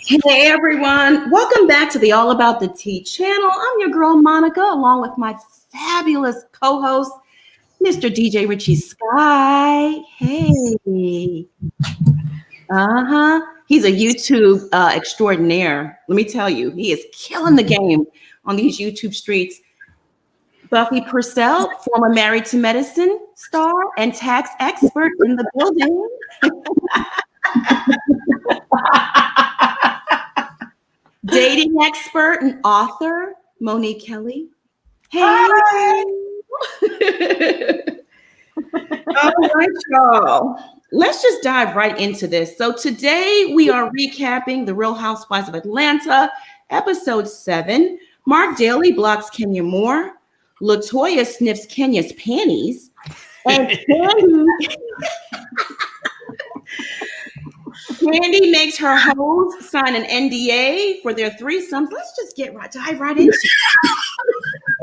Hey everyone, welcome back to the All About the Tea channel. I'm your girl Monica, along with my fabulous co-host, Mr. DJ Richie Sky. Hey. He's a YouTube extraordinaire. Let me tell you, he is killing the game on these YouTube streets. Buffie Purselle, former Married to Medicine star and tax expert in the building. Dating expert and author, Monique Kelly. Hey. Hi. All right, y'all. Let's just dive right into this. So today we are recapping The Real Housewives of Atlanta, episode 7. Marc Daly blocks Kenya Moore. LaToya sniffs Kenya's panties. And Candy makes her hoes sign an NDA for their threesomes. Let's just dive right into it.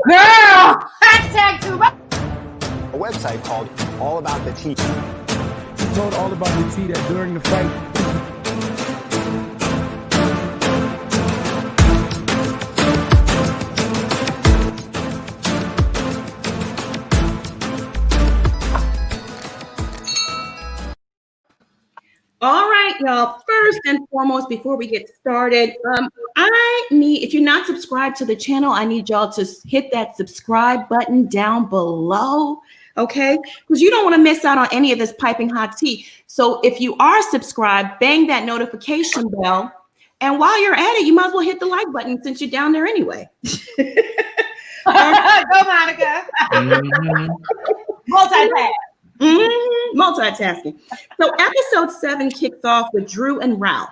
Girl! Hashtag too much. A website called All About the Tea. She told All About the Tea that during the fight, all right, y'all. First and foremost, before we get started, if you're not subscribed to the channel, I need y'all to hit that subscribe button down below, okay? Because you don't want to miss out on any of this piping hot tea. So if you are subscribed, bang that notification bell. And while you're at it, you might as well hit the like button since you're down there anyway. Go, Monica. Multitask. Multitasking. So episode 7 kicks off with Drew and Ralph.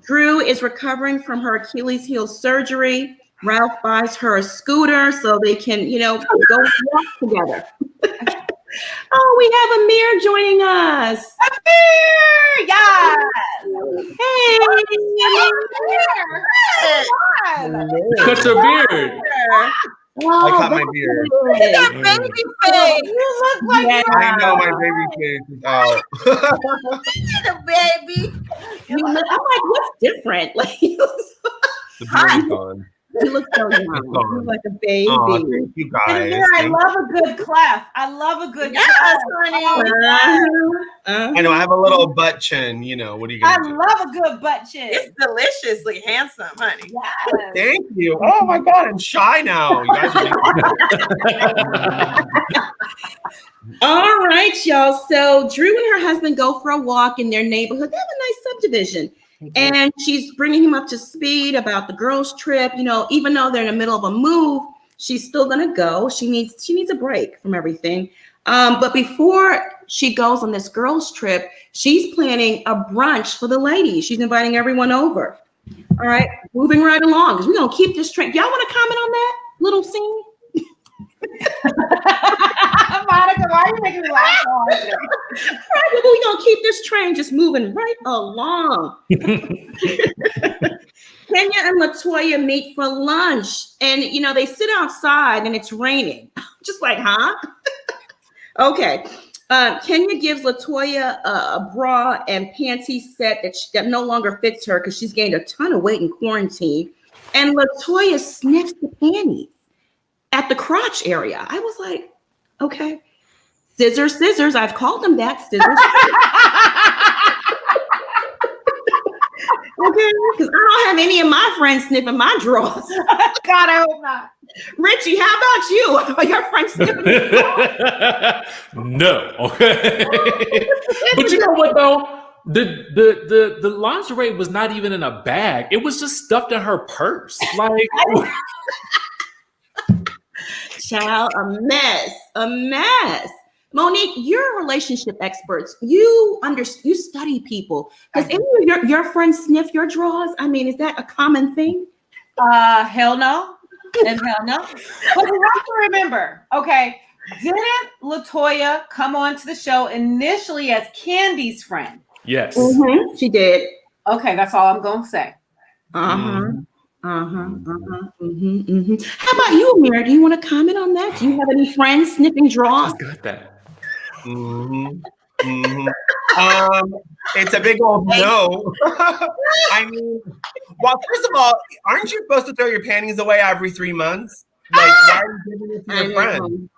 Drew is recovering from her Achilles heel surgery. Ralph buys her a scooter so they can, go walk together. Oh, we have Amir joining us. Amir, yes. Hey. Cut your beard. Oh, I cut my beard. Look at that baby face. You look like I know my baby face is out. the baby. I'm like, what's different? Like, The beard is gone. you look so young. You look like a baby. Oh, thank you guys. I love a good clef. I love a good Yes, honey. I know I have a little butt chin. What are you I gonna do? love a good butt chin. It's deliciously handsome, honey. Yes. Thank you. Oh my God, I'm shy now. You guys All right, y'all. So Drew and her husband go for a walk in their neighborhood. They have a nice subdivision. And she's bringing him up to speed about the girls' trip. Even though they're in the middle of a move, she's still gonna go. She needs a break from everything. But before she goes on this girls' trip, she's planning a brunch for the ladies. She's inviting everyone over. All right, moving right along because we're gonna keep this train. Y'all want to comment on that little scene? Monica, why are you making me laugh? Right, but we're gonna keep this train just moving right along. Kenya and LaToya meet for lunch, and they sit outside and it's raining. Just like, huh? Okay. Kenya gives LaToya a bra and panty set that no longer fits her because she's gained a ton of weight in quarantine. And LaToya sniffs the panties at the crotch area. I was like, okay. Scissors. I've called them that. Scissors. Okay, because I don't have any of my friends sniffing my drawers. God, I hope not. Richie, how about you? Are your friends sniffing your drawers? No. Okay. But you know what though? The lingerie was not even in a bag. It was just stuffed in her purse. Like Child, a mess. Monique, you're a relationship expert. You study people. Does any of your friends sniff your drawers? I mean, is that a common thing? Hell no. And hell no. But you have to remember, okay, didn't LaToya come onto the show initially as Candy's friend? yes. Mm-hmm, she did. Okay, that's all I'm gonna say. Mm-hmm. How about you, Amir? Do you want to comment on that? Do you have any friends sniffing drawers? Got that. It's a big old no. I mean, well, first of all, aren't you supposed to throw your panties away every 3 months? Like, why are you giving it to your friend?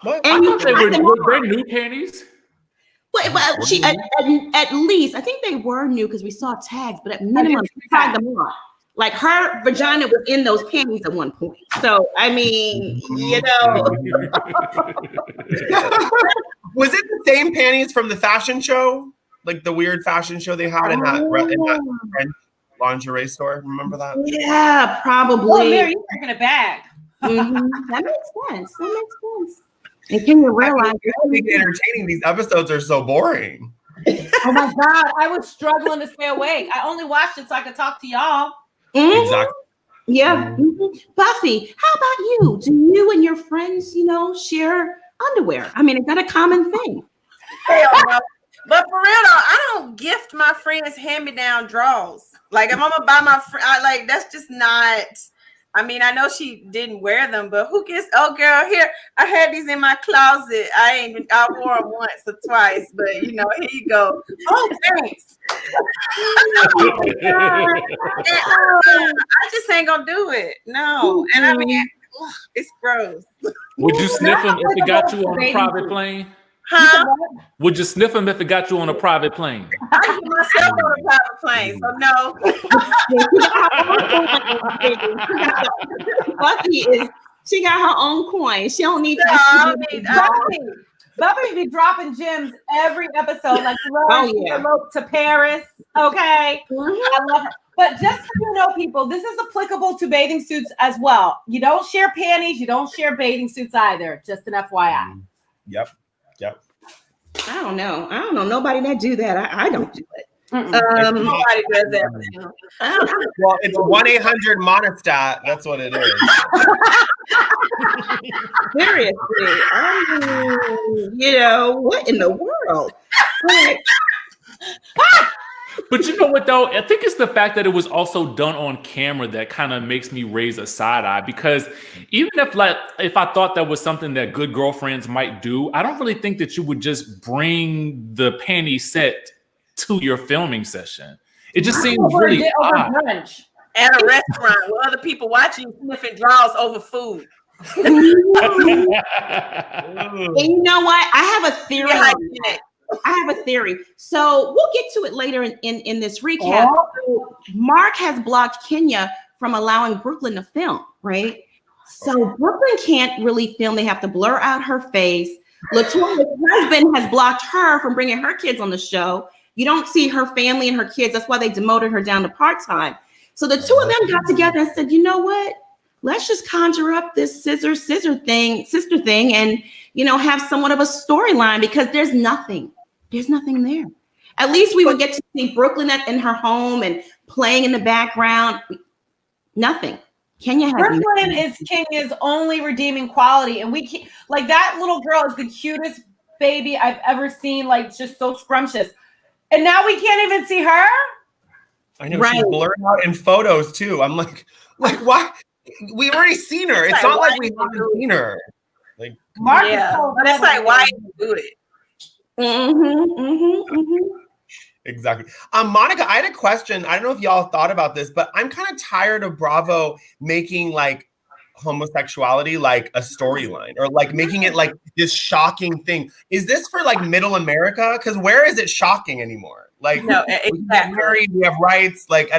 What? I thought they were new panties. Well, she at least I think they were new because we saw tags, but at minimum she tried them on. Like her vagina was in those panties at one point. So I mean, you know. Was it the same panties from the fashion show? Like the weird fashion show they had in that lingerie store? Remember that? Yeah, probably. Oh, Mary, you're taking a bag. That makes sense. That makes sense. And can you realize entertaining? These episodes are so boring. Oh my God, I was struggling to stay awake. I only watched it so I could talk to y'all. Exactly. Yeah. Buffy, how about you? Do you and your friends, share underwear? I mean, is that a common thing? Hell no. But for real though, I don't gift my friends hand-me-down drawers. Like if I'm gonna buy my friend, that's just not. I mean, I know she didn't wear them, but who gets? Oh, girl, here I had these in my closet. I wore them once or twice, but here you go. Oh, thanks. I just ain't gonna do it. No, and I mean, it's gross. Would you sniff them if it got you on a private plane? Huh? Would you sniff them if it got you on a private plane? I get myself on a private plane, so no. Buffy she got her own coin. She don't need Buffy be dropping gems every episode. Like eloped to Paris. Okay. I love her. But just so you know, people, this is applicable to bathing suits as well. You don't share panties, you don't share bathing suits either. Just an FYI. Yep. I don't know. Nobody that do that. I don't do it. Nobody does that. Well, it's 1-800 Monostat. That's what it is. Seriously. What in the world? But you know what, though? I think it's the fact that it was also done on camera that kind of makes me raise a side eye. Because even if I thought that was something that good girlfriends might do, I don't really think that you would just bring the panty set to your filming session. It just seems really odd. At a restaurant with other people watching, sniffing drawers over food. And you know what? I have a theory. So we'll get to it later in this recap. So Mark has blocked Kenya from allowing Brooklyn to film, right? So Brooklyn can't really film. They have to blur out her face. Latoya's husband has blocked her from bringing her kids on the show. You don't see her family and her kids. That's why they demoted her down to part-time. So the two of them got together and said, you know what? Let's just conjure up this sister thing, and have somewhat of a storyline because there's nothing there. At least we would get to see Brooklyn in her home and playing in the background. Nothing. Brooklyn is Kenya's only redeeming quality, and we can't, like, that little girl is the cutest baby I've ever seen. Like, just so scrumptious, and now we can't even see her. I know, she's blurred out in photos too. I'm like why? We've already seen her. It's not like we haven't seen her. Like, Mark, but it's like, why you do it? Exactly. Monica, I had a question. I don't know if y'all thought about this, but I'm kind of tired of Bravo making like homosexuality like a storyline or like making it like this shocking thing. Is this for like middle America? Because where is it shocking anymore? Like, no, exactly. We have rights. Like,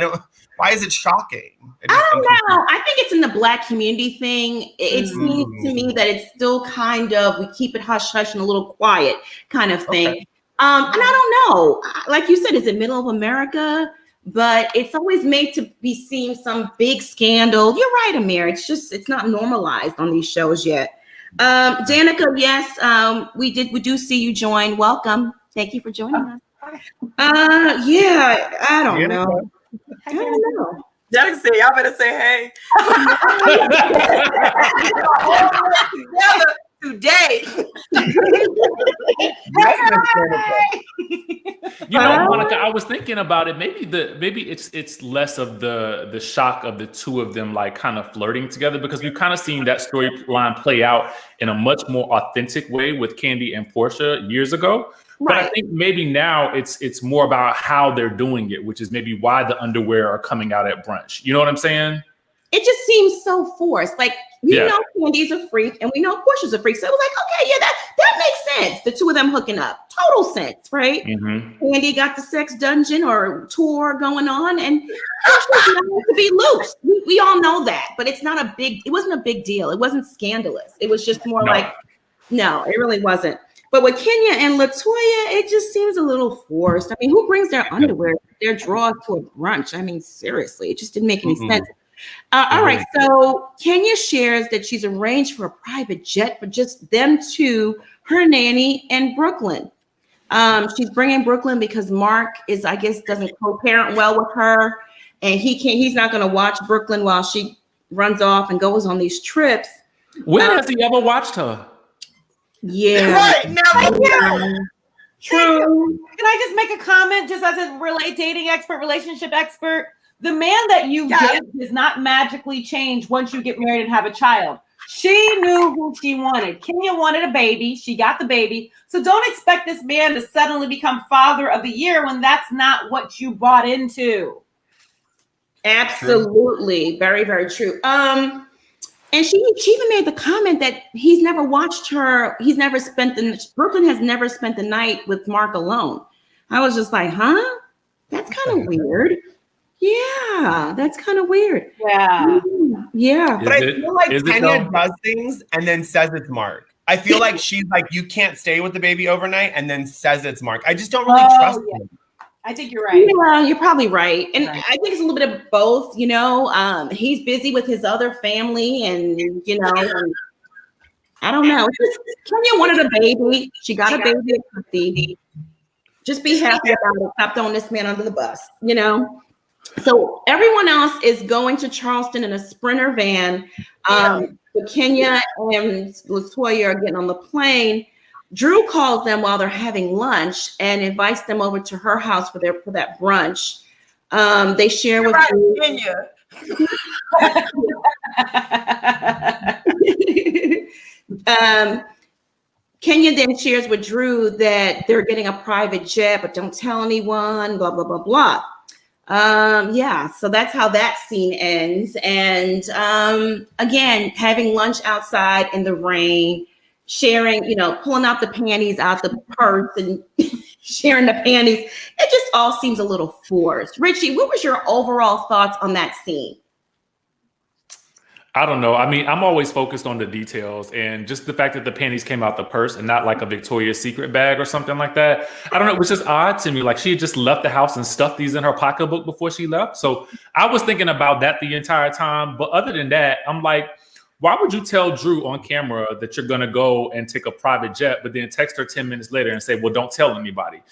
why is it shocking? I don't know. I think it's in the Black community thing. It seems to me that it's still kind of, we keep it hush hush and a little quiet kind of thing. Okay. And I don't know. Like you said, is it middle of America? But it's always made to be seen some big scandal. You're right, Amir. It's not normalized on these shows yet. Danica, yes, we do see you join. Welcome. Thank you for joining us. Yeah, I don't know. Danica said, y'all better say hey. Today. Monica, I was thinking about it. Maybe it's less of the shock of the two of them like kind of flirting together, because we've kind of seen that storyline play out in a much more authentic way with Kandi and Portia years ago, But I think maybe now it's more about how they're doing it, which is maybe why the underwear are coming out at brunch. You know what I'm saying? It just seems so forced. Like, we know Candy's a freak and we know Portia's a freak. So it was like, okay, yeah, that makes sense. The two of them hooking up. Total sense, right? Candy got the sex dungeon or tour going on, and Portia's known to be loose. We all know that, but it wasn't a big deal. It wasn't scandalous. It was just more like, no, it really wasn't. But with Kenya and LaToya, it just seems a little forced. I mean, who brings their underwear, their drawers to a brunch? I mean, seriously, it just didn't make any sense. All right, so Kenya shares that she's arranged for a private jet for just them two, her nanny, and Brooklyn. She's bringing Brooklyn because Mark doesn't co-parent well with her, and he's not going to watch Brooklyn while she runs off and goes on these trips. When has he ever watched her? Yeah. Right now, True. Can I just make a comment, just as a dating expert, relationship expert? The man that you get does not magically change once you get married and have a child. She knew who she wanted. Kenya wanted a baby. She got the baby. So don't expect this man to suddenly become father of the year when that's not what you bought into. Absolutely. True. Very, very true. And she even made the comment that he's never watched her. Brooklyn has never spent the night with Mark alone. I was just like, huh? That's kind of weird. Yeah, that's kind of weird. Yeah. Yeah. But I feel like Kenya does things and then says it's Mark. I feel like she's like, you can't stay with the baby overnight, and then says it's Mark. I just don't really trust him. I think you're right. Yeah, you're probably right. And I think it's a little bit of both, you know. He's busy with his other family, and I don't know. Kenya wanted a baby. She got a baby at 50. Just be happy about it. Stop throwing this man under the bus, you know. So everyone else is going to Charleston in a Sprinter van. But Kenya and LaToya are getting on the plane. Drew calls them while they're having lunch and invites them over to her house for that brunch. They share with Drew. Kenya. Kenya then shares with Drew that they're getting a private jet, but don't tell anyone, blah, blah, blah, blah. So that's how that scene ends. And again, having lunch outside in the rain, sharing, pulling out the panties out the purse and sharing the panties. It just all seems a little forced. Richie, what was your overall thoughts on that scene? I don't know. I mean, I'm always focused on the details, and just the fact that the panties came out the purse and not like a Victoria's Secret bag or something like that. I don't know. It was just odd to me. Like, she had just left the house and stuffed these in her pocketbook before she left. So I was thinking about that the entire time. But other than that, I'm like, why would you tell Drew on camera that you're going to go and take a private jet, but then text her 10 minutes later and say, well, don't tell anybody?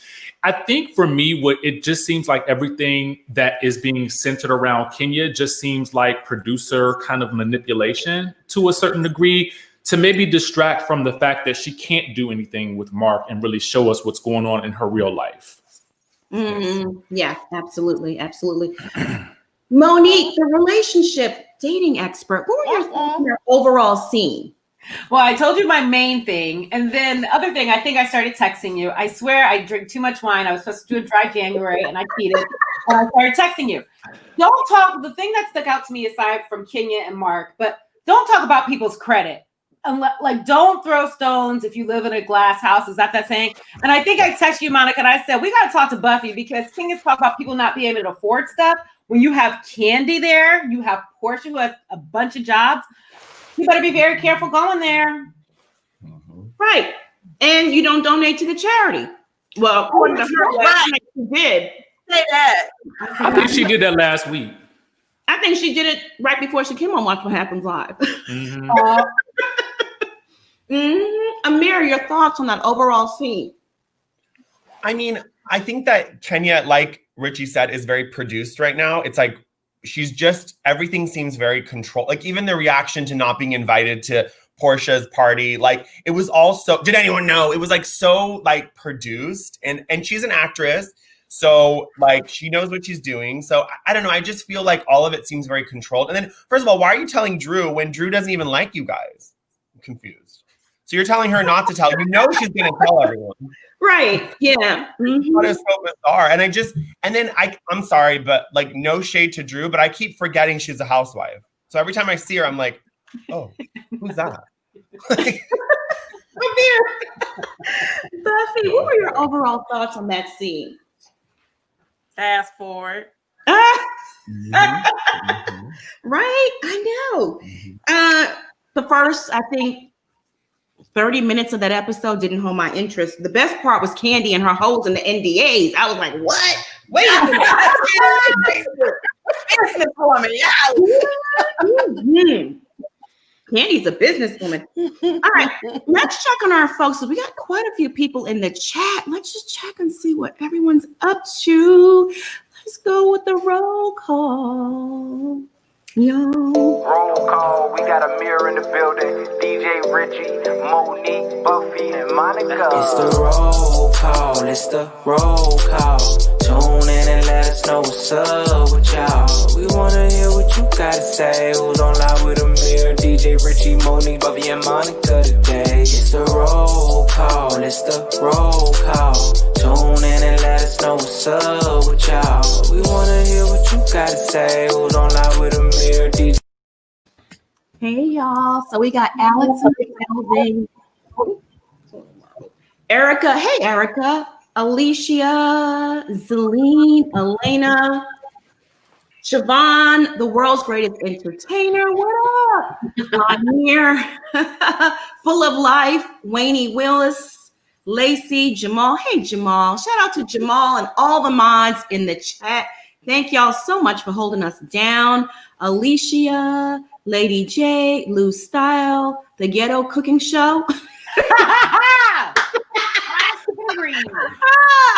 I think for me, it just seems like everything that is being centered around Kenya just seems like producer kind of manipulation to a certain degree, to maybe distract from the fact that she can't do anything with Mark and really show us what's going on in her real life. Mm-hmm. Yeah, absolutely. Absolutely. Monique, the relationship dating expert, what were your thoughts on your overall scene? Well, I told you my main thing. And then the other thing, I think I started texting you. I swear I drink too much wine. I was supposed to do a dry January and I cheated. And I started texting you. Don't talk. The thing that stuck out to me, aside from Kenya and Mark, but don't talk about people's credit. Like, don't throw stones if you live in a glass house. Is that saying? And I think I texted you, Monica, and I said, we got to talk to Buffie, because Kenya's talk about people not being able to afford stuff. When you have Candy there, you have Portia who has a bunch of jobs. You better be very careful going there. Mm-hmm. Right. And you don't donate to the charity. Well, according to her, she did. Say that. I think she did that last week. I think she did it right before she came on Watch What Happens Live. Mm-hmm. Amir, your thoughts on that overall scene? I mean, I think that Kenya, like Richie said, is very produced right now. It's like everything seems very controlled. Like, even the reaction to not being invited to Portia's party, like, it was all so, did anyone know? It was like so like produced, and she's an actress. So like, she knows what she's doing. So I don't know. I just feel like all of it seems very controlled. And then, first of all, why are you telling Drew when Drew doesn't even like you guys? I'm confused. So you're telling her not to tell. You know she's going to tell everyone. Right. Yeah. Mm-hmm. That is so bizarre. I'm sorry, but like no shade to Drew, but I keep forgetting she's a housewife. So every time I see her, I'm like, oh, who's that? Buffy, what were your overall thoughts on that scene? Fast forward. Right? I know. The first, I think, 30 minutes of that episode didn't hold my interest. The best part was Candy and her holes in the NDAs. I was like, what? Wait a minute. Businesswoman, Mm-hmm. Candy's a businesswoman. All right, let's check on our folks. So we got quite a few people in the chat. Let's just check and see what everyone's up to. Let's go with the roll call. Yo. Roll call, we got a mirror in the building. DJ Richie, Monique, Buffie, and Monica. It's the roll call, it's the roll call. Tune in and let us know what's up with y'all. We wanna hear what you gotta say. Who's on live with a mirror? DJ Richie, Monique, Buffie, and Monica today. It's the roll call, it's the roll call. Tune in and let us know what's up with y'all. We wanna hear what you gotta say. Who's on live with a mirror? DJ. Hey y'all. So we got Alex in the building. Erica. Hey Erica. Alicia, Zelene, Elena, Siobhan, the world's greatest entertainer. What up? Amir, full of life. Wayne Willis, Lacey, Jamal. Hey Jamal. Shout out to Jamal and all the mods in the chat. Thank y'all so much for holding us down. Alicia, Lady J, Lou Style, the Ghetto Cooking Show.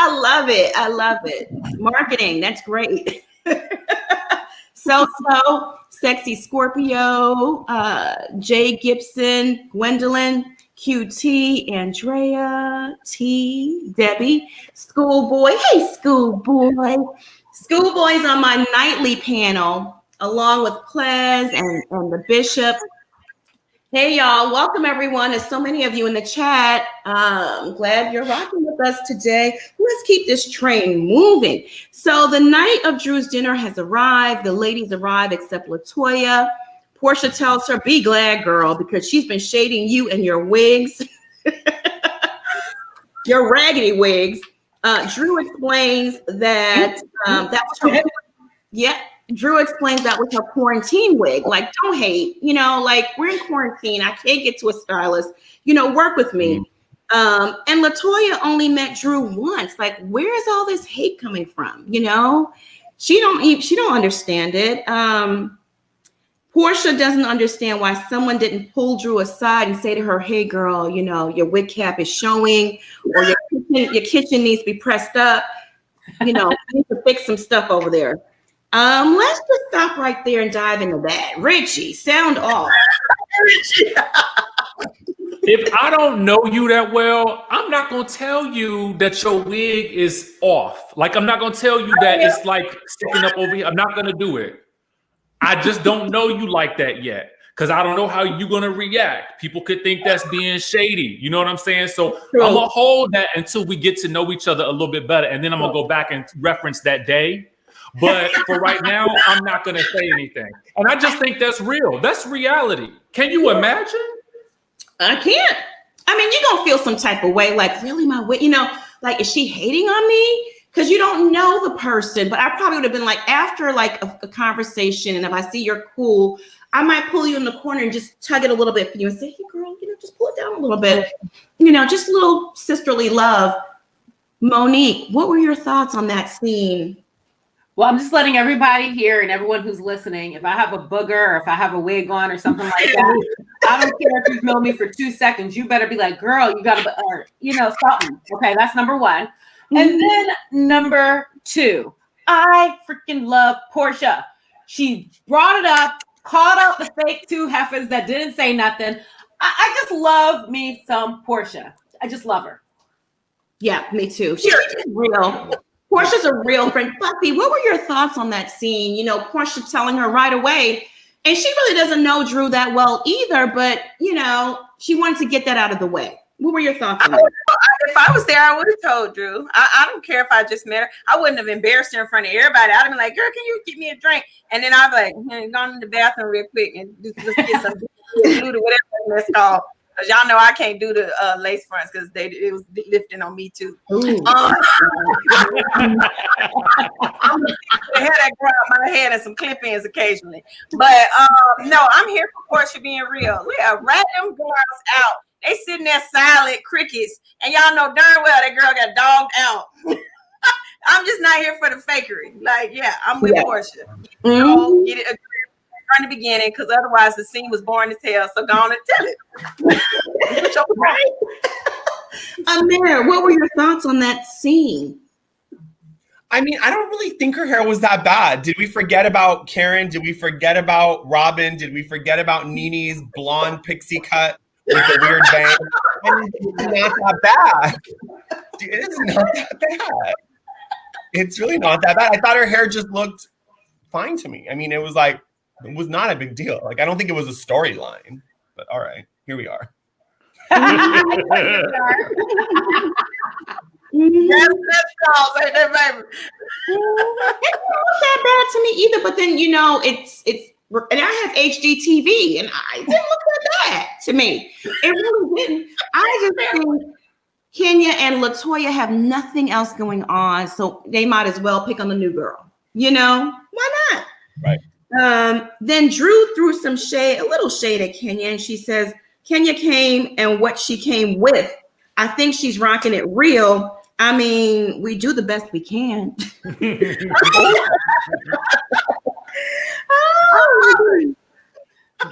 I love it. I love it. Marketing. That's great. So, Sexy Scorpio, Jay Gibson, Gwendolyn, QT, Andrea, T, Debbie, Schoolboy. Hey, Schoolboy. Schoolboy's on my nightly panel, along with Plez and the Bishop. Hey, y'all. Welcome, everyone. There's so many of you in the chat. I'm glad you're rocking with us today. Let's keep this train moving. So the night of Drew's dinner has arrived. The ladies arrive except LaToya. Portia tells her, be glad, girl, because she's been shading you and your wigs. Your raggedy wigs. Drew explains that that was her. Yeah. Drew explains that was her quarantine wig. Like, don't hate, like we're in quarantine. I can't get to a stylist, work with me. And LaToya only met Drew once. Like, where is all this hate coming from? She don't understand it. Portia doesn't understand why someone didn't pull Drew aside and say to her, hey girl, your wig cap is showing, or your kitchen needs to be pressed up. You need to fix some stuff over there. Let's just stop right there and dive into that. Richie, sound off. If I don't know you that well, I'm not going to tell you that your wig is off. Like, I'm not going to tell you that it's like sticking up over here. I'm not going to do it. I just don't know you like that yet, because I don't know how you're going to react. People could think that's being shady. You know what I'm saying? So I'm going to hold that until we get to know each other a little bit better. And then I'm going to go back and reference that day. But for right now, I'm not going to say anything. And I just think that's real. That's reality. Can you imagine? I can't. I mean, you're going to feel some type of way, like, really, my way, like, is she hating on me? Because you don't know the person. But I probably would have been like, after like a conversation, and if I see you're cool, I might pull you in the corner and just tug it a little bit for you and say, hey, girl, just pull it down a little bit. Just a little sisterly love. Monique, what were your thoughts on that scene? Well, I'm just letting everybody here and everyone who's listening, if I have a booger or if I have a wig on or something like that, I don't care if you know me for 2 seconds. You better be like, girl, you got to, something. Okay, that's number one. And then number two, I freaking love Portia. She brought it up, called out the fake two heifers that didn't say nothing. I just love me some Portia. I just love her. Yeah, me too. She's real. Portia's a real friend. Buffy, what were your thoughts on that scene? Portia telling her right away, and she really doesn't know Drew that well either, but, she wanted to get that out of the way. What were your thoughts on that? If I was there, I would have told Drew. I don't care if I just met her. I wouldn't have embarrassed her in front of everybody. I'd have been like, girl, can you get me a drink? And then I'd be like, go in the bathroom real quick and just get some glue or whatever that's called. Because y'all know I can't do the lace fronts because it was lifting on me too. I'm gonna have that girl out my head and some clip-ins occasionally. But no, I'm here for Portia being real. We are ratting them girls out. They sitting there silent crickets, and y'all know darn well that girl got dogged out. I'm just not here for the fakery. Like, yeah, I'm with Portia. Get it from the beginning, because otherwise the scene was boring as hell. So go on and tell it. Amir, what were your thoughts on that scene? I mean, I don't really think her hair was that bad. Did we forget about Karen? Did we forget about Robin? Did we forget about Nene's blonde pixie cut with the weird bang? I mean, it's not that bad. It is not that bad. It's really not that bad. I thought her hair just looked fine to me. I mean, it was not a big deal. Like, I don't think it was a storyline, but all right, here we are. It didn't look that bad to me either, but then it's and I have HD TV and it didn't look that bad to me. It really didn't. I just think Kenya and LaToya have nothing else going on, so they might as well pick on the new girl. Why not? Right. Then Drew threw some shade, a little shade at Kenya, and she says Kenya came and what she came with. I think she's rocking it real. I mean, we do the best we can.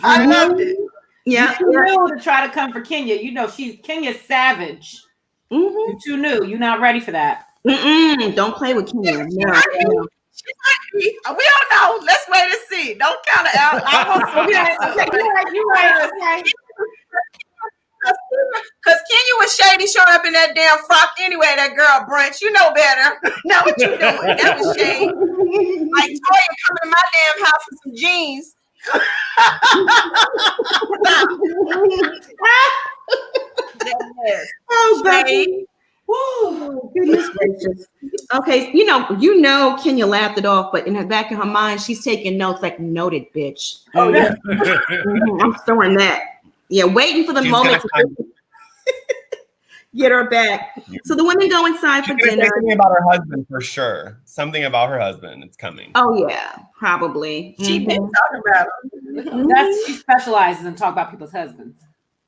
I loved it. Yeah, you knew to try to come for Kenya. Kenya's savage. You're too new. You're not ready for that. Don't play with Kenya. No. We don't know. Let's wait and see. Don't count it out. You're right. Because Kenya was shady showing up in that damn frock anyway, that girl brunch. You know better. Not what you doing. That was shady. Like Toya coming to my damn house with some jeans. Buffie. Woo, goodness gracious. Okay, Kenya laughed it off, but in the back of her mind, she's taking notes like noted, bitch. Oh, yeah. I'm storing that. Yeah, waiting for the moment to get her back. So the women go inside for dinner. Something about her husband for sure. Something about her husband. It's coming. Oh yeah, probably. She's been talking about him. She specializes in talking about people's husbands.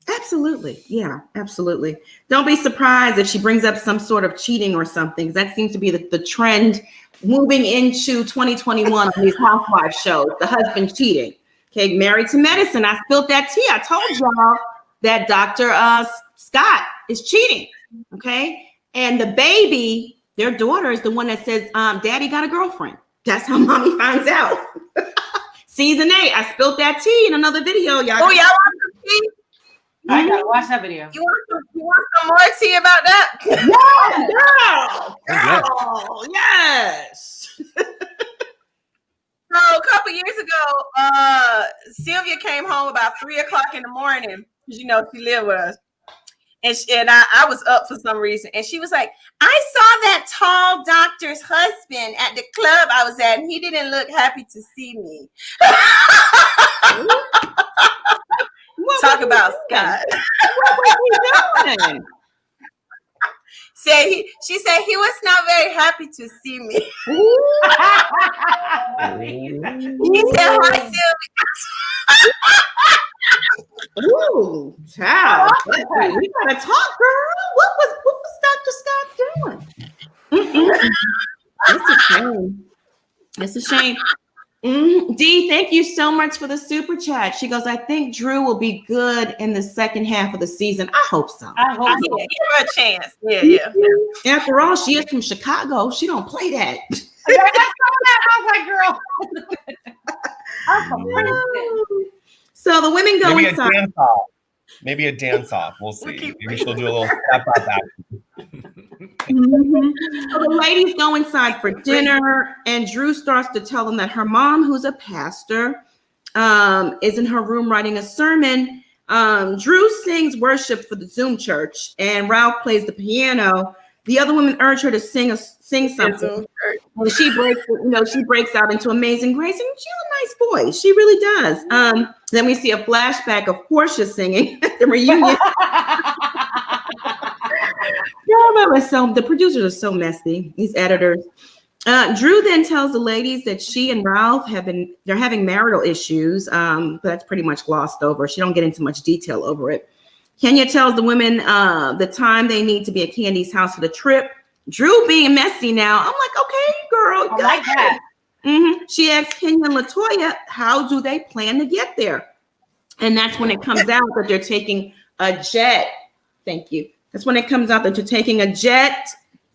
Absolutely. Yeah, absolutely. Don't be surprised if she brings up some sort of cheating or something. That seems to be the trend moving into 2021 on these housewife shows. The husband cheating. Okay, Married to Medicine. I spilled that tea. I told y'all that Dr. Scott is cheating. Okay. And the baby, their daughter, is the one that says, Daddy got a girlfriend. That's how mommy finds out. Season 8. I spilled that tea in another video. Y'all. Oh, y'all want some tea? I gotta watch that video. You want some more tea about that? Yeah, girl, yes. So a couple years ago, Sylvia came home about 3:00 in the morning. She lived with us, and I was up for some reason, and she was like, "I saw that tall doctor's husband at the club I was at, and he didn't look happy to see me." Talk about Scott. What was he doing? She said he was not very happy to see me. He said, "Hi, Sylvia." Ooh, child. We gotta talk, girl. What was Dr. Scott doing? It's a shame. It's a shame. Dee, thank you so much for the super chat. She goes, I think Drew will be good in the second half of the season. I hope so. I hope so. Give her a chance. Yeah. After all, she is from Chicago. She don't play that. I was like, girl. So the women go inside. Maybe a dance off. We'll see. Maybe she'll do a little step up action. So the ladies go inside for dinner, and Drew starts to tell them that her mom, who's a pastor, is in her room writing a sermon Drew sings worship for the Zoom church, and Ralph plays the piano. The other women urge her to sing something. And she breaks out into Amazing Grace, and she has a nice voice. She really does. Then we see a flashback of Portia singing at the reunion. The producers are so messy, these editors. Drew then tells the ladies that she and Ralph they're having marital issues. But that's pretty much glossed over. She don't get into much detail over it. Kenya tells the women the time they need to be at Candy's house for the trip. Drew being messy now. I'm like, okay, girl. I like that. She asks Kenya and LaToya, how do they plan to get there? And that's when it comes out that they're taking a jet. Thank you. That's when it comes out that they're taking a jet.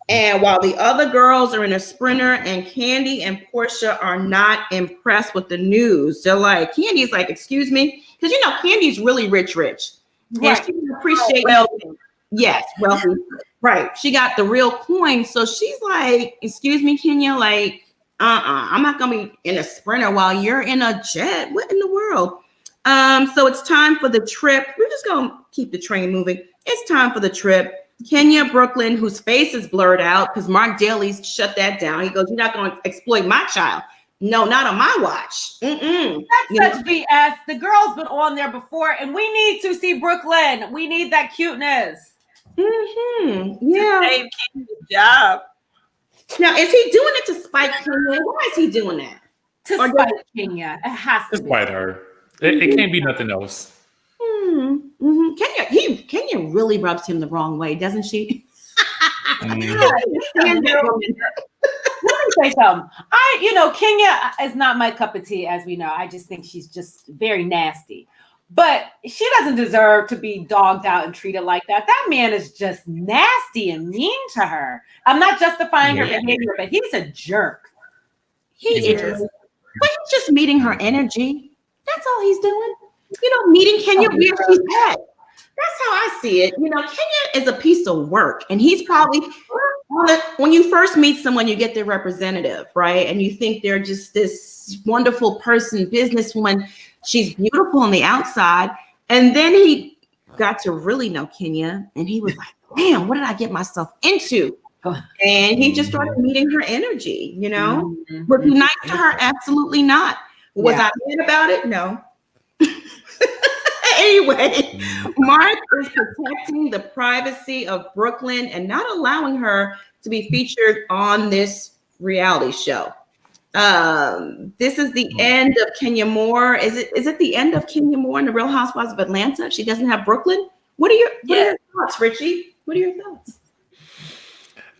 And while the other girls are in a Sprinter, and Candy and Portia are not impressed with the news. They're like, Candy's like, excuse me? Because, Candy's really rich. Right. And she can appreciate wealthy. Yes, wealthy. Right. She got the real coin. So she's like, excuse me, Kenya, like, I'm not going to be in a Sprinter while you're in a jet. What in the world? So it's time for the trip. We're just going to keep the train moving. It's time for the trip. Kenya Brooklyn, whose face is blurred out because Marc Daly's shut that down. He goes, you're not going to exploit my child. No, not on my watch. That's such BS. The girl's been on there before, and we need to see Brooklyn. We need that cuteness. Yeah. Save Kenya's job. Now, is he doing it to spite Kenya? Why is he doing that? To spite Kenya. It has to Just spite her. It can't be nothing else. Kenya really rubs him the wrong way, doesn't she? Let me say something. Kenya is not my cup of tea, as we know. I just think she's just very nasty. But she doesn't deserve to be dogged out and treated like that. That man is just nasty and mean to her. I'm not justifying her behavior, but he's a jerk. He is. But he's just meeting her energy. That's all he's doing. Meeting Kenya where she's at. That's how I see it. Kenya is a piece of work, and he's probably when you first meet someone, you get their representative, right? And you think they're just this wonderful person, businesswoman. She's beautiful on the outside, and then he got to really know Kenya, and he was like, "Damn, what did I get myself into?" And he just started meeting her energy. Was he nice to her? Absolutely not. Was I mad about it? No. Anyway, Marc is protecting the privacy of Brooklyn and not allowing her to be featured on this reality show. This is the end of Kenya Moore. Is it the end of Kenya Moore in the Real Housewives of Atlanta? She doesn't have Brooklyn. What are your thoughts, Richie? What are your thoughts?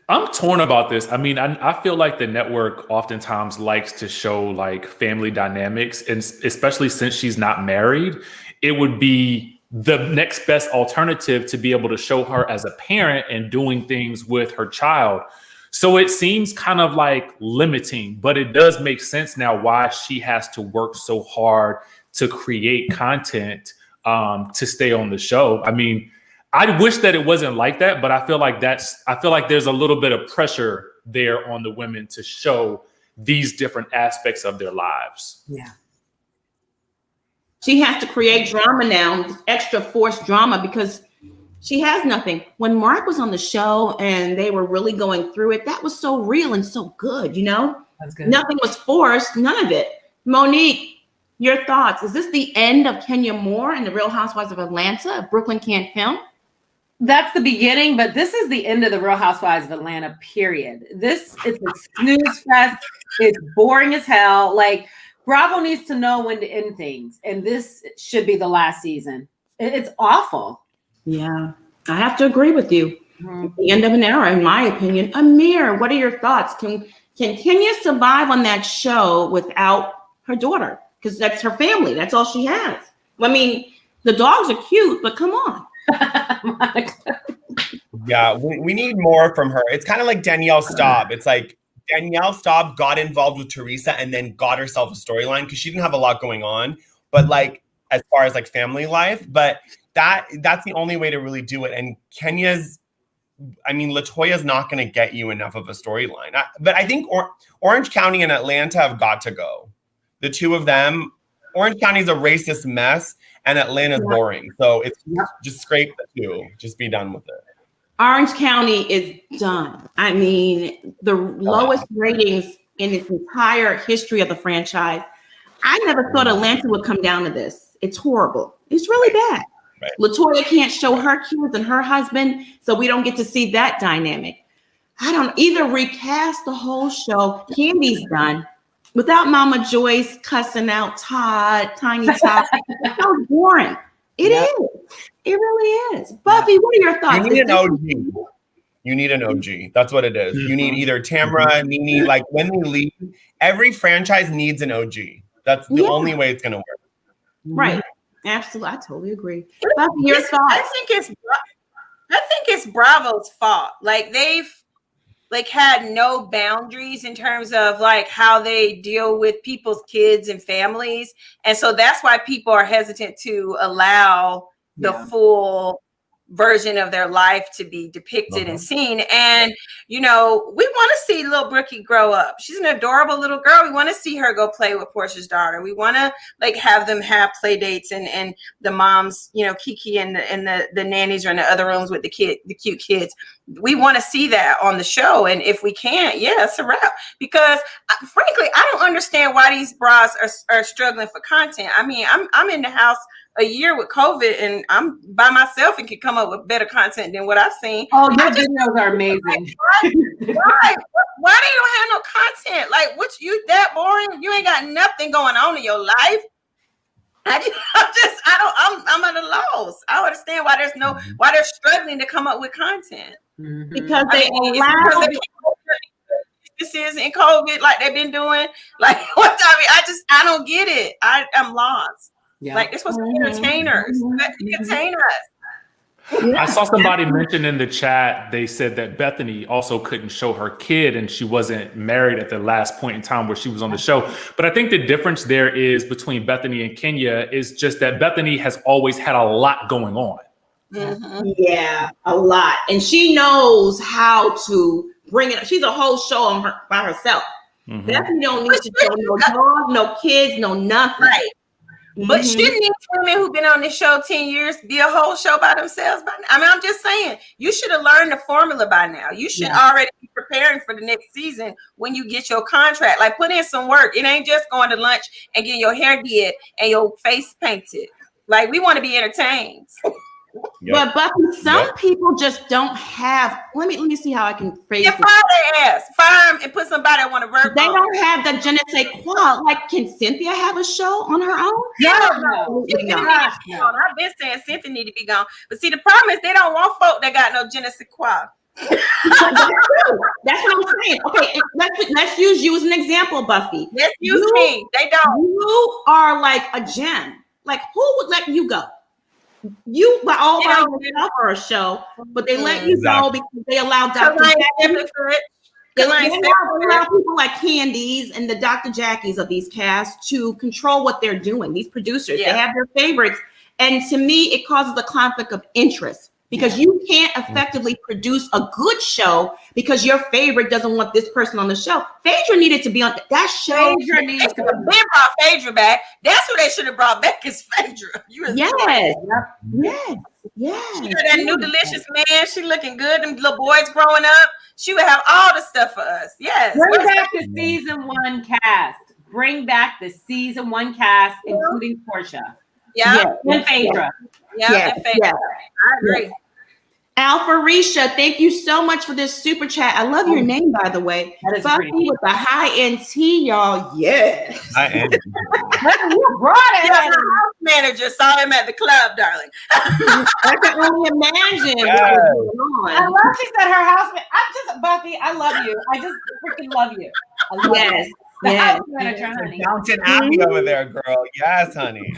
I'm torn about this. I mean, I feel like the network oftentimes likes to show like family dynamics, and especially since she's not married, it would be the next best alternative to be able to show her as a parent and doing things with her child. So it seems kind of like limiting, but it does make sense now why she has to work so hard to create content to stay on the show. I mean, I wish that it wasn't like that, but I feel like there's a little bit of pressure there on the women to show these different aspects of their lives. Yeah. She has to create drama now, extra forced drama, because she has nothing. When Marc was on the show and they were really going through it, that was so real and so good, That's good. Nothing was forced, none of it. Monique, your thoughts. Is this the end of Kenya Moore and the Real Housewives of Atlanta if Brooklyn can't film? That's the beginning, but this is the end of the Real Housewives of Atlanta, period. It's a snooze fest. It's boring as hell. Like, Bravo needs to know when to end things, and this should be the last season. It's awful. Yeah, I have to agree with you. It's the end of an era, in my opinion. Amir, what are your thoughts? Can Kenya survive on that show without her daughter? Because that's her family. That's all she has. I mean, the dogs are cute, but come on. Yeah, we need more from her. It's kind of like Danielle Staub. It's like Danielle Staub got involved with Teresa and then got herself a storyline because she didn't have a lot going on, but like as far as like family life, but that's the only way to really do it. And LaToya's not going to get you enough of a storyline. But I think Orange County and Atlanta have got to go. The two of them, Orange County's a racist mess, and Atlanta's boring. So it's just scrape the two. Just be done with it. Orange County is done. I mean, the lowest ratings in its entire history of the franchise. I never thought Atlanta would come down to this. It's horrible. It's really bad. Right. LaToya can't show her kids and her husband, so we don't get to see that dynamic. I don't either recast the whole show. Candy's done. Without Mama Joyce cussing out Todd, Tiny Todd. It's so boring. It is. It really is. Buffy, what are your thoughts? You need an OG. You need an OG. That's what it is. You need either Tamra, Nene, like when they leave, every franchise needs an OG. That's the only way it's going to work. Right. Absolutely. I totally agree. Buffy, your thoughts? I think it's Bravo's fault. Like they've had no boundaries in terms of like how they deal with people's kids and families. And so that's why people are hesitant to allow the full version of their life to be depicted and seen. And, you know, we want to see little Brookie grow up. She's an adorable little girl. We want to see her go play with Portia's daughter. We want to like have them have play dates and the moms, you know, Kiki and the nannies are in the other rooms with the cute kids. We want to see that on the show. And if we can't, it's a wrap. Because frankly, I don't understand why these bras are struggling for content. I mean, I'm in the house a year with COVID and I'm by myself and can come up with better content than what I've seen. Oh, your videos are amazing. Why they don't have no content? Like, you that boring? You ain't got nothing going on in your life. I'm at a loss. I don't understand why they're struggling to come up with content. Because this is in COVID, like they've been doing. Like what? I don't get it. I'm lost. Yeah. Like this was entertainers. Entertain us. I saw somebody mention in the chat, they said that Bethany also couldn't show her kid and she wasn't married at the last point in time where she was on the show. But I think the difference there is between Bethany and Kenya is just that Bethany has always had a lot going on. Mm-hmm. Yeah, a lot. And she knows how to bring it. She's a whole show by herself. Mm-hmm. Bethany don't need to show no dog, no kids, no nothing. Right. But shouldn't these women who've been on this show 10 years be a whole show by themselves by now? I mean, I'm just saying, you should have learned the formula by now. You should already be preparing for the next season when you get your contract. Like, put in some work. It ain't just going to lunch and getting your hair did and your face painted. Like, we want to be entertained. But Buffy, some people just don't have. Let me see how I can phrase it. Fire their ass, fire them, and put somebody that want to work. They don't have the je ne sais quoi. Like, can Cynthia have a show on her own? No. I've been saying Cynthia need to be gone. But see, the problem is they don't want folk that got no je ne sais quoi. That's what I'm saying. Okay, let's use you as an example, Buffy. Let's use me. They don't. You are like a gem. Like, who would let you go? You by all yourself for a show, but they let you go because they allow Dr. Jackie. They allow people like Candies and the Dr. Jackies of these casts to control what they're doing. These producers, they have their favorites, and to me, it causes a conflict of interest because you can't effectively produce a good show because your favorite doesn't want this person on the show. Phaedra needed to be on that show. Phaedra needs to be. They brought Phaedra back. That's who they should have brought back is Phaedra. Yes. She had that new delicious man. She looking good. Them little boys growing up. She would have all the stuff for us. Yes. Bring back the season 1 cast. Bring back the season 1 cast, including Portia. Yeah. And Phaedra. And Phaedra. I agree. Alpharisha, thank you so much for this super chat. I love your name, by the way. Buffy with the high end tea, y'all. Yes. I am. You brought it. The house manager saw him at the club, darling. I can only imagine. Yes. I love she said her housemate. Buffy, I love you. I just freaking love you. Yes. The house manager, honey. Downton Abbey over there, girl. Yes, honey.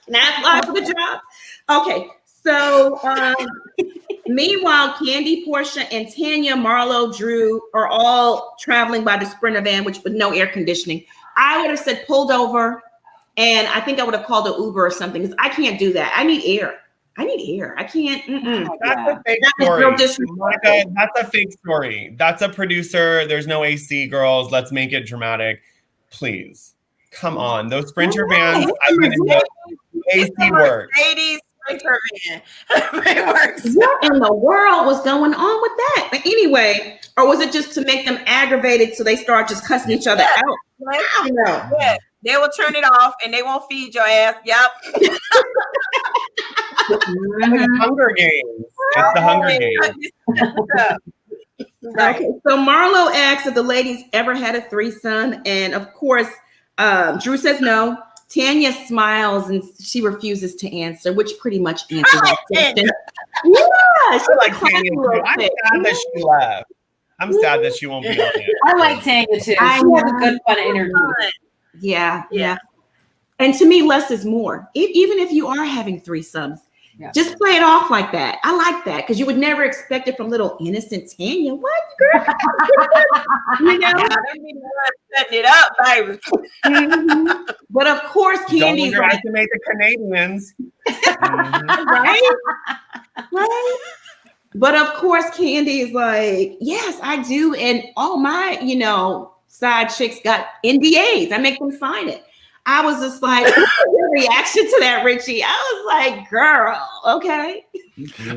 Not apply for the job. Okay, so meanwhile, Candy, Portia, and Tanya, Marlo, Drew are all traveling by the Sprinter van, which with no air conditioning. I would have said pulled over, and I think I would have called an Uber or something because I can't do that. I need air. I can't. That's a fake story. Monica, that's a fake story. That's a producer. There's no AC, girls. Let's make it dramatic. please. Come on. Those Sprinter vans, I've been in the AC work. Mercedes Sprinter van. It works. What in the world was going on with that? But anyway, or was it just to make them aggravated so they start just cussing each other out? I don't know. Yeah. They will turn it off and they won't feed your ass. Yep. Hunger Games. It's the Hunger Games. Right. Okay, so Marlo asks if the ladies ever had a threesome, and of course, Drew says no. Tanya smiles and she refuses to answer, which pretty much answers that question. Yeah, I like Tanya too. I'm sad that she left. I'm sad that she won't be on it. I like Tanya too. She has a good fun interview. Yeah. And to me, less is more. Even if you are having threesomes, just play it off like that. I like that because you would never expect it from little innocent Tanya. What, girl? You know, setting it up, baby. But of course, Candy's Don't underestimate the Canadians. right? But of course, Candy is like, yes, I do, and all my, side chicks got NDAs. I make them sign it. I was just like, your reaction to that, Richie. I was like, girl, okay.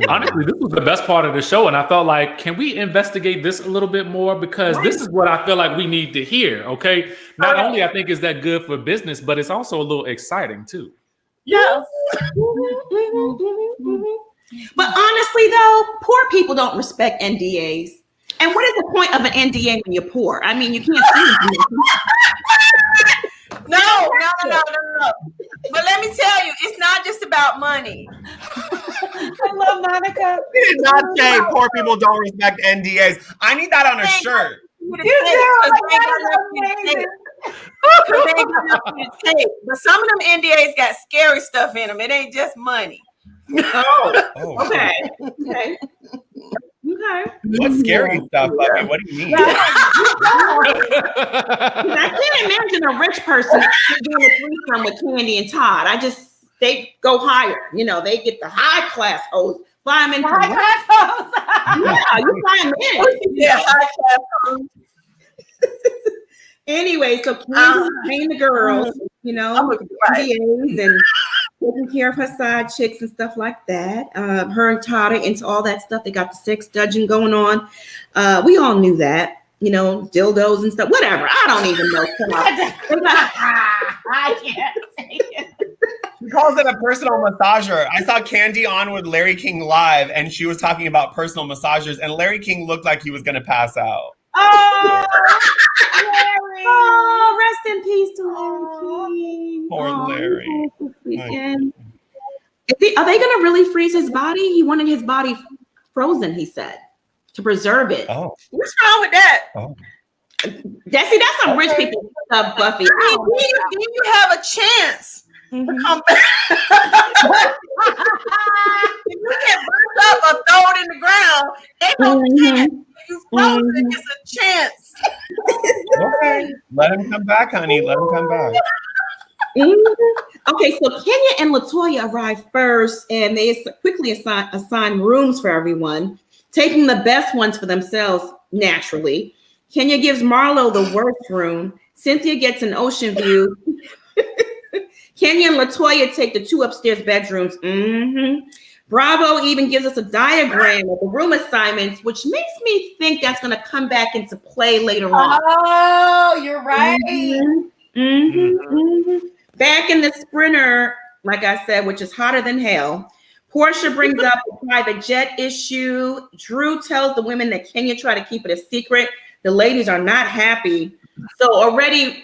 Honestly, this was the best part of the show. And I felt like, can we investigate this a little bit more? Because this is what I feel like we need to hear, okay? Not only I think is that good for business, but it's also a little exciting too. Yes. But honestly, though, poor people don't respect NDAs. And what is the point of an NDA when you're poor? I mean, you can't see No. But let me tell you, it's not just about money. I love Monica. We did not say poor people don't respect NDAs. I need that on a shirt. But some of them NDAs got scary stuff in them. It ain't just money. Okay. What scary stuff, Buffy? What do you mean? I can't imagine a rich person doing a threesome with Candy and Todd. They go higher. They get the high class hoes. Fly them in. High class hoes. Yeah, you fly them in. Yeah, high class hoes. Anyway, so Candy's paying the girls, NDAs and taking care of her side chicks and stuff like that. Her and Todd are into all that stuff. They got the sex dungeon going on. We all knew that, dildos and stuff. Whatever. I don't even know. I can't take it. She calls it a personal massager. I saw Candy on with Larry King live, and she was talking about personal massagers, and Larry King looked like he was going to pass out. Oh, Larry. Oh, rest in peace to Larry King. Poor Larry. Are they going to really freeze his body? He wanted his body frozen, he said, to preserve it. Oh. What's wrong with that? Oh. That's some rich people stuff, Buffy. You have a chance to come back. If you get burnt up or thrown in the ground, ain't no chance. If you frozen, it's a chance. Okay. Let him come back, honey. Let him come back. Okay, so Kenya and LaToya arrive first, and they quickly assign rooms for everyone, taking the best ones for themselves, naturally. Kenya gives Marlo the worst room. Cynthia gets an ocean view. Kenya and LaToya take the 2 upstairs bedrooms. Bravo even gives us a diagram of the room assignments, which makes me think that's going to come back into play later on. Oh, you're right. Back in the Sprinter, like I said, which is hotter than hell, Portia brings up the private jet issue. Drew tells the women that Kenya tried to keep it a secret. The ladies are not happy. So already,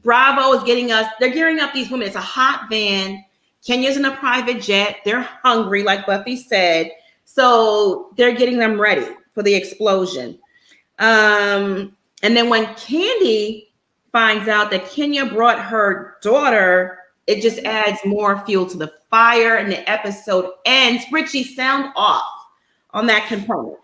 Bravo is they're gearing up these women. It's a hot van. Kenya's in a private jet. They're hungry, like Buffy said. So they're getting them ready for the explosion. And then when Candy finds out that Kenya brought her daughter, it just adds more fuel to the fire, and the episode ends. Richie, sound off on that component.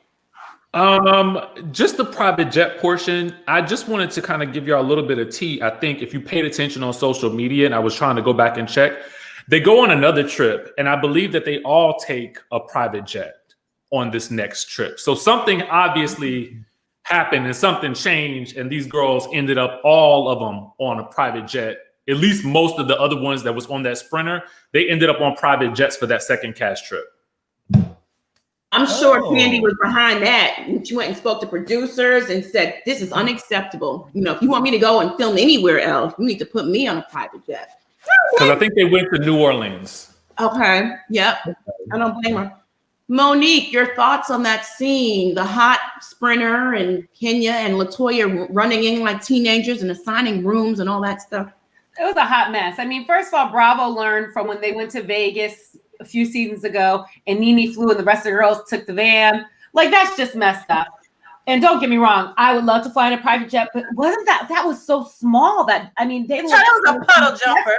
Just the private jet portion. I just wanted to kind of give y'all a little bit of tea. I think if you paid attention on social media, and I was trying to go back and check, they go on another trip, and I believe that they all take a private jet on this next trip. So something obviously happened and something changed, and these girls ended up, all of them, on a private jet. At least most of the other ones that was on that Sprinter, they ended up on private jets for that second cast trip. I'm sure Candy was behind that. And she went and spoke to producers and said, this is unacceptable. You know, if you want me to go and film anywhere else, you need to put me on a private jet. Because I think they went to New Orleans. Okay. Yep. I don't blame her. Monique, your thoughts on that scene? The hot Sprinter and Kenya and LaToya running in like teenagers and assigning rooms and all that stuff. It was a hot mess. I mean, first of all, Bravo learned from when they went to Vegas a few seasons ago and Nene flew and the rest of the girls took the van. Like, that's just messed up. And don't get me wrong, I would love to fly in a private jet, but wasn't that was so small that, I mean, they was a puddle jumper.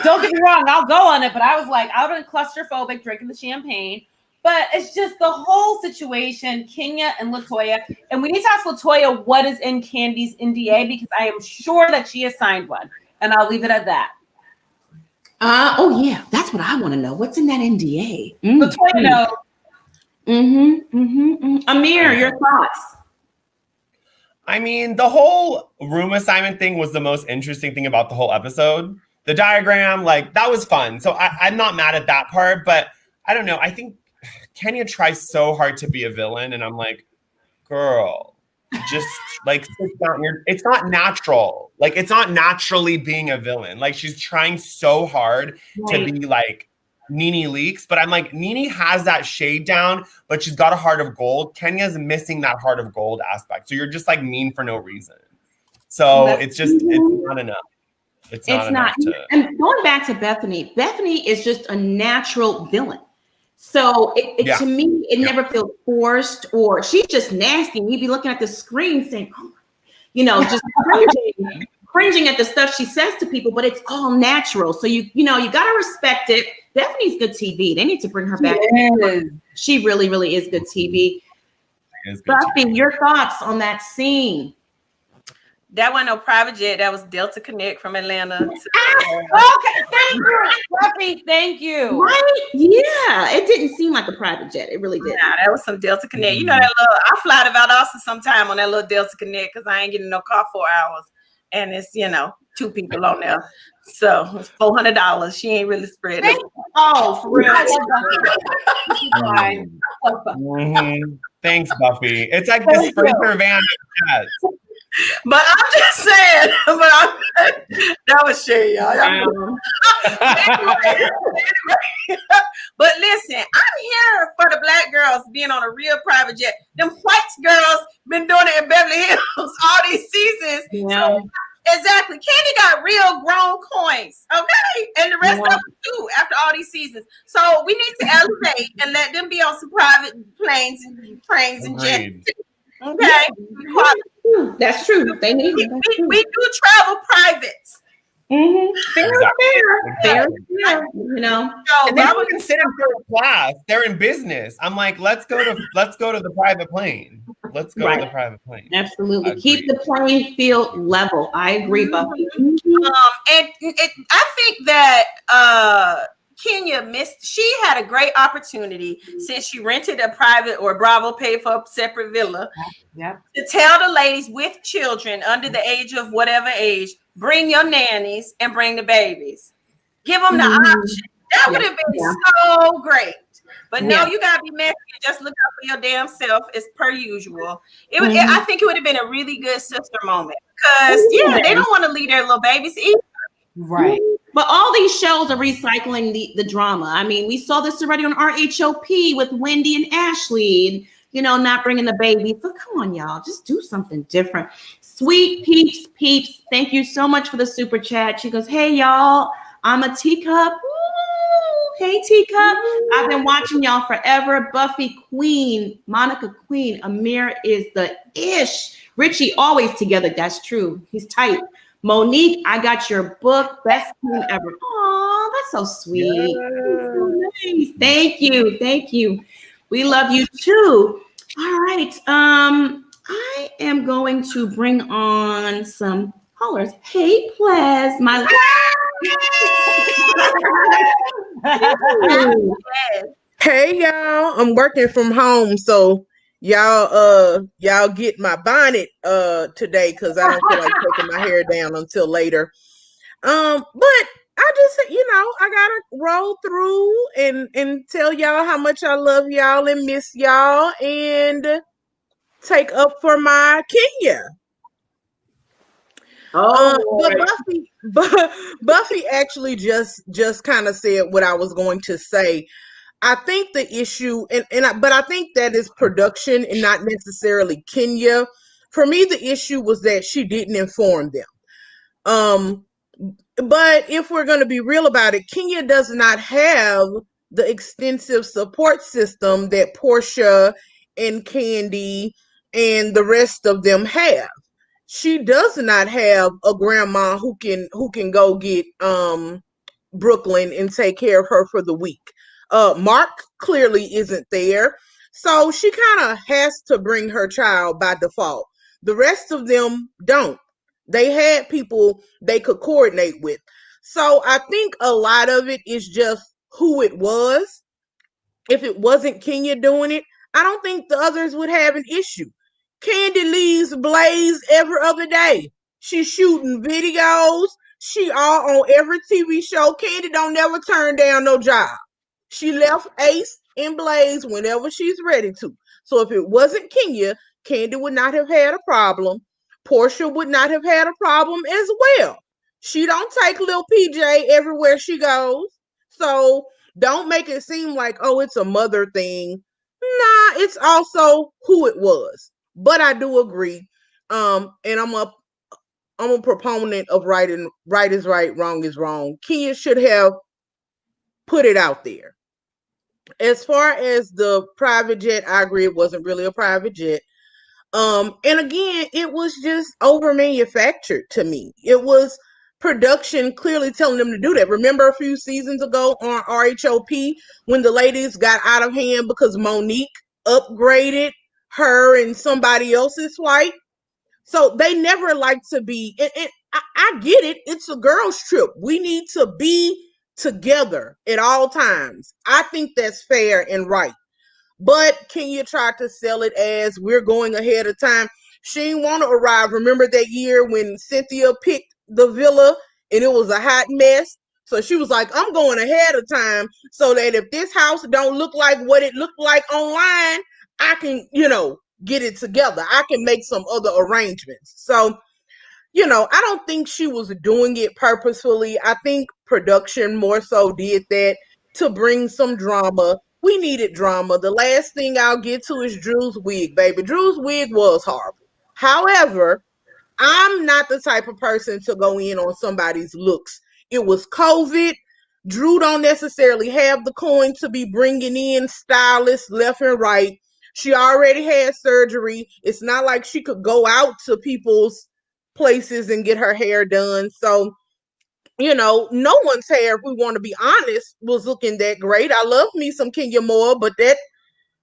Don't get me wrong, I'll go on it, but I was like, I would have been claustrophobic drinking the champagne. But it's just the whole situation, Kenya and LaToya. And we need to ask LaToya what is in Candy's NDA, because I am sure that she has signed one. And I'll leave it at that. Oh yeah, that's what I want to know. What's in that NDA? LaToya knows. Amir, your thoughts? I mean, the whole room assignment thing was the most interesting thing about the whole episode. The diagram, like, that was fun. So I'm not mad at that part, but I don't know. I think Kenya tries so hard to be a villain, and I'm like, girl, just like sit down. It's not natural. Like, it's not naturally being a villain. Like, she's trying so hard to be like Nene Leakes, but I'm like, Nene has that shade down, but she's got a heart of gold. Kenya's missing that heart of gold aspect. So you're just like mean for no reason. So it's not enough. It's not enough. And going back to Bethany is just a natural villain. So to me, it never feels forced, or she's just nasty. And you'd be looking at the screen saying, oh, you know, just cringing at the stuff she says to people, but it's all natural. So you got to respect it. Bethany's good TV. They need to bring her back. She really, really is good TV. Buffy, your thoughts on that scene? That wasn't no private jet. That was Delta Connect from Atlanta. Okay, thank you, Buffy. Thank you. Right? Yeah, it didn't seem like a private jet. It really did. Nah, that was some Delta Connect. You know that little. I fly to Valdosta sometime on that little Delta Connect because I ain't getting no car 4 hours, and it's 2 people on there, so it's $400. She ain't really spread it. Oh, for real. Thanks, Buffy. It's like the Sprinter van. But I'm just saying, that was shade, y'all. But listen, I'm here for the black girls being on a real private jet. Them white girls been doing it in Beverly Hills all these seasons. Yeah. So, exactly. Candy got real grown coins, okay? And the rest of them too, after all these seasons. So we need to elevate and let them be on some private planes and trains and jets. Okay? That's true. They need we do travel private. Fair. And they don't even sit in first class. They're in business. I'm like, let's go to the private plane. Let's go to the private plane. Absolutely. Keep the playing field level. I agree, Buffy. And I think that Kenya she had a great opportunity since she rented a private, or Bravo paid for a separate villa, to tell the ladies with children under the age of whatever age, bring your nannies and bring the babies. Give them the option. That would have been so great. But no, you gotta be messy and just look out for your damn self as per usual. I think it would have been a really good sister moment, because they don't want to leave their little babies either. Right. But all these shows are recycling the drama. I mean, we saw this already on RHOP with Wendy and Ashley, and not bringing the baby. So come on, y'all, just do something different. Sweet Peeps, thank you so much for the super chat. She goes, hey y'all, I'm a teacup. Woo! Hey teacup, I've been watching y'all forever. Buffy Queen, Monica Queen, Amir is the ish. Richie always together. That's true. He's tight. Monique, I got your book, best team ever. Oh, that's so sweet. That's so nice. Thank you. We love you too. All right. I am going to bring on some callers. Hey, Ples, my Hey, y'all. I'm working from home, so y'all get my bonnet today because I don't feel like taking my hair down until later. But I just, I gotta roll through and tell y'all how much I love y'all and miss y'all and take up for my Kenya. But Buffy actually just kind of said what I was going to say. I think the issue, but I think that is production and not necessarily Kenya. For me, the issue was that she didn't inform them. But if we're going to be real about it, Kenya does not have the extensive support system that Portia and Candy and the rest of them have. She does not have a grandma who can go get Brooklyn and take care of her for the week. Mark clearly isn't there. So she kind of has to bring her child by default. The rest of them don't. They had people they could coordinate with. So I think a lot of it is just who it was. If it wasn't Kenya doing it, I don't think the others would have an issue. Candy leaves Blaze every other day. She's shooting videos. She all on every TV show. Candy don't never turn down no job. She left Ace and Blaze whenever she's ready to. So if it wasn't Kenya, Candy would not have had a problem. Portia would not have had a problem as well. She don't take Lil PJ everywhere she goes. So don't make it seem like, oh, it's a mother thing. Nah, it's also who it was. But I do agree. And I'm a proponent of right is right, wrong is wrong. Kenya should have put it out there. As far as the private jet, I agree it wasn't really a private jet. And again, it was just over manufactured to me. It was production clearly telling them to do that. Remember a few seasons ago on RHOP when the ladies got out of hand because Monique upgraded her and somebody else's flight? So they never like to be, and I get it. It's a girls' trip. We need to be together at all times. I think that's fair and right. But can you try to sell it as we're going ahead of time? She didn't want to arrive. Remember that year when Cynthia picked the villa and it was a hot mess? So she was like, I'm going ahead of time so that if this house don't look like what it looked like online, I can, get it together. I can make some other arrangements. So, I don't think she was doing it purposefully. I think production more so did that to bring some drama. We needed drama. The last thing I'll get to is Drew's wig, baby. Drew's wig was horrible. However, I'm not the type of person to go in on somebody's looks. It was COVID. Drew don't necessarily have the coin to be bringing in stylists left and right. She already had surgery. It's not like she could go out to people's places and get her hair done. So, no one's hair, if we want to be honest, was looking that great. I love me some Kenya Moore, but that,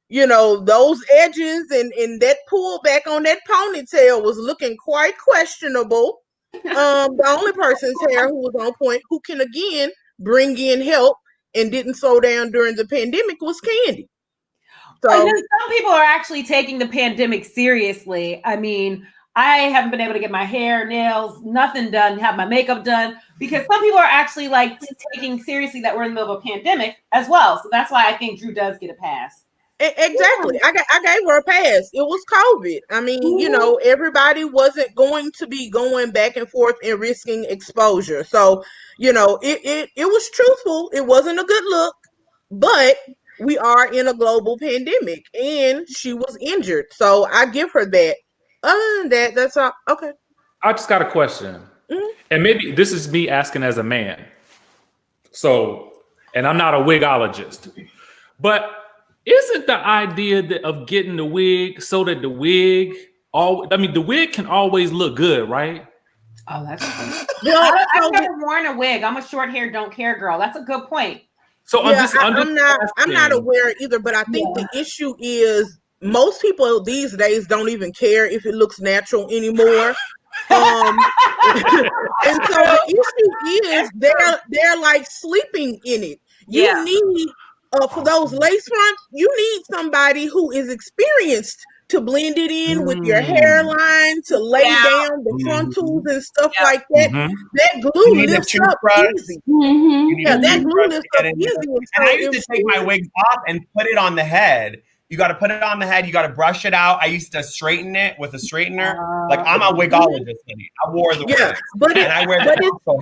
those edges and that pullback on that ponytail was looking quite questionable. The only person's hair who was on point, who can again bring in help and didn't slow down during the pandemic, was Candy. So some people are actually taking the pandemic seriously. I mean, I haven't been able to get my hair, nails, nothing done, have my makeup done, because some people are actually like taking seriously that we're in the middle of a pandemic as well. So that's why I think Drew does get a pass. Exactly. Yeah. I gave her a pass. It was COVID. I mean, everybody wasn't going to be going back and forth and risking exposure. So, it was truthful. It wasn't a good look, but we are in a global pandemic and she was injured. So I give her that. Other than that, that's all. Okay. I just got a question. Mm-hmm. And maybe this is me asking as a man. So, and I'm not a wigologist, but isn't the idea of getting the wig so that the wig, the wig can always look good, right? Oh, that's good. I've never worn a wig. I'm a short hair, don't care girl. That's a good point. So yeah, I'm not aware either, but I think the issue is most people these days don't even care if it looks natural anymore. And so the issue is they're like sleeping in it. You need for those lace fronts, you need somebody who is experienced to blend it in with your hairline, to lay down the frontals and stuff like that. That glue lifts up easy. Yeah, that glue lifts up easy. And I used to take my wigs off and put it on the head. You got to put it on the head. You got to brush it out. I used to straighten it with a straightener. Like I'm a wigologist. I wore the wigs. But I wear the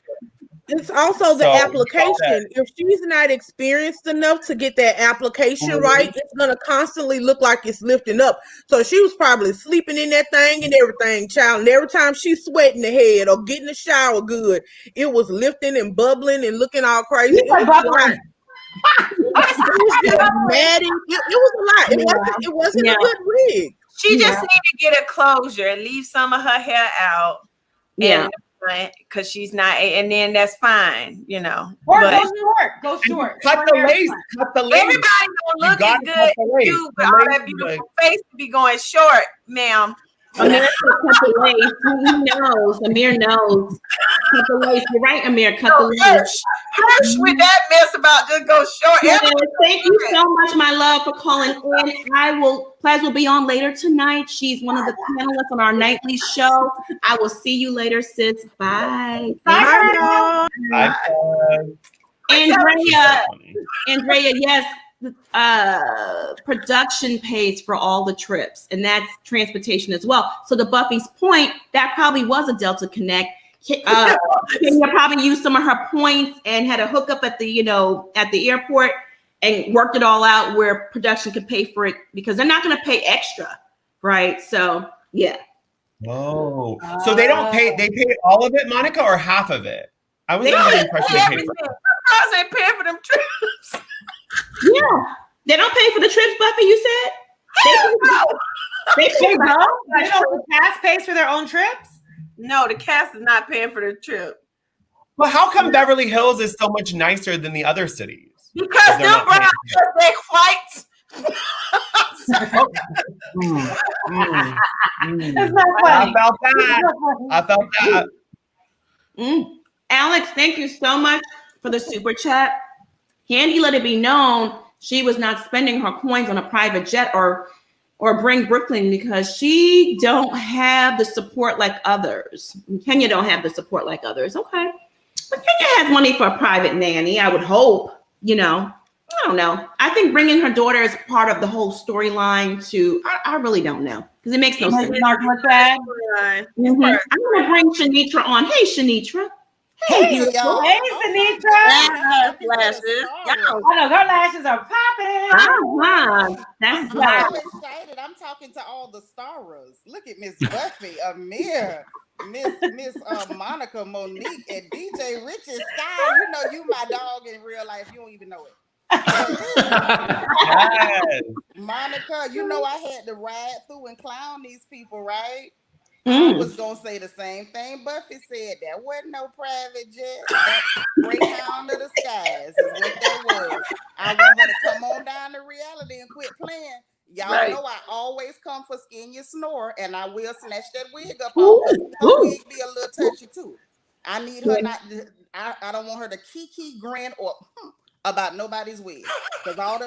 it's also the application. If she's not experienced enough to get that application right, it's gonna constantly look like it's lifting up. So she was probably sleeping in that thing and everything, child. And every time she's sweating the head or getting the shower good, it was lifting and bubbling and looking all crazy. It was just mad. It was a lot. It wasn't a good wig. She just need to get a closure and leave some of her hair out. Because she's not, and then that's fine, you know. Or go short. Cut the lace. Everybody gonna look as good as you, but all that beautiful face to be going short, ma'am. Amir cut the lace. He knows. Amir knows. Cut the lace. You're right, Amir. Cut the lace. Hirsch with that mess about just go short. Yes, thank you so much, my love, for calling in. Plaz will be on later tonight. She's one of the panelists on our nightly show. I will see you later, sis. Bye. Bye. Bye. Andrea, yes. Production pays for all the trips, and that's transportation as well. So to Buffy's point, that probably was a Delta Connect. Kenya probably used some of her points and had a hookup at the airport and worked it all out where production could pay for it because they're not going to pay extra, right? So yeah. Oh, so they don't pay? They pay all of it, Monica, or half of it? I was under the impression they paid for it. Because they pay for them trips. Yeah, they don't pay for the trips, Buffy. You said they pay. The cast pays for their own trips. No, the cast is not paying for the trip. Well, how come Beverly Hills is so much nicer than the other cities? Because them browns take flights. I felt that. Alex, thank you so much for the super chat. Candy let it be known she was not spending her coins on a private jet or Bring Brooklyn because she don't have the support like others. Kenya don't have the support like others. Okay. But Kenya has money for a private nanny, I would hope, I don't know. I think bringing her daughter is part of the whole storyline too. I really don't know because it makes no sense. I'm going to bring Shanitra on. Hey, Shanitra. Hey, y'all. Hey, Shanitra. Lashes. I know her lashes are popping. That's I'm excited. I'm talking to all the stars. Look at Miss Buffy, Amir, Miss Monica, Monique, and DJ Richie Sky. You know you my dog in real life. You don't even know it. Yes. Monica, you know I had to ride through and clown these people, right? I was gonna say the same thing Buffy said. That wasn't no private jet. That Greyhound of the skies is what that was. I want her to come on down to reality and quit playing. Y'all know I always come for Skin Your Snore, and I will snatch that wig up off. Her wig be a little touchy too. I need her not. I don't want her to kiki grin or about nobody's wig, because all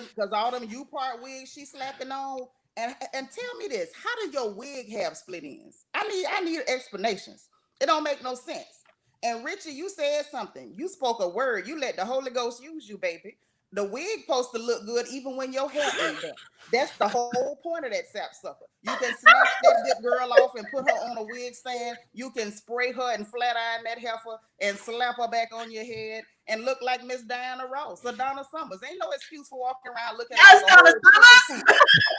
them U-part wigs she slapping on. And tell me this: how do your wig have split ends? I need explanations. It don't make no sense. And Richie, you said something. You spoke a word. You let the Holy Ghost use you, baby. The wig supposed to look good even when your hair ain't done. That's the whole point of that sapsucker. You can snatch that dip girl off and put her on a wig stand. You can spray her and flat iron that heifer and slap her back on your head and look like Miss Diana Ross or Donna Summers. Ain't no excuse for walking around looking like Donna Summers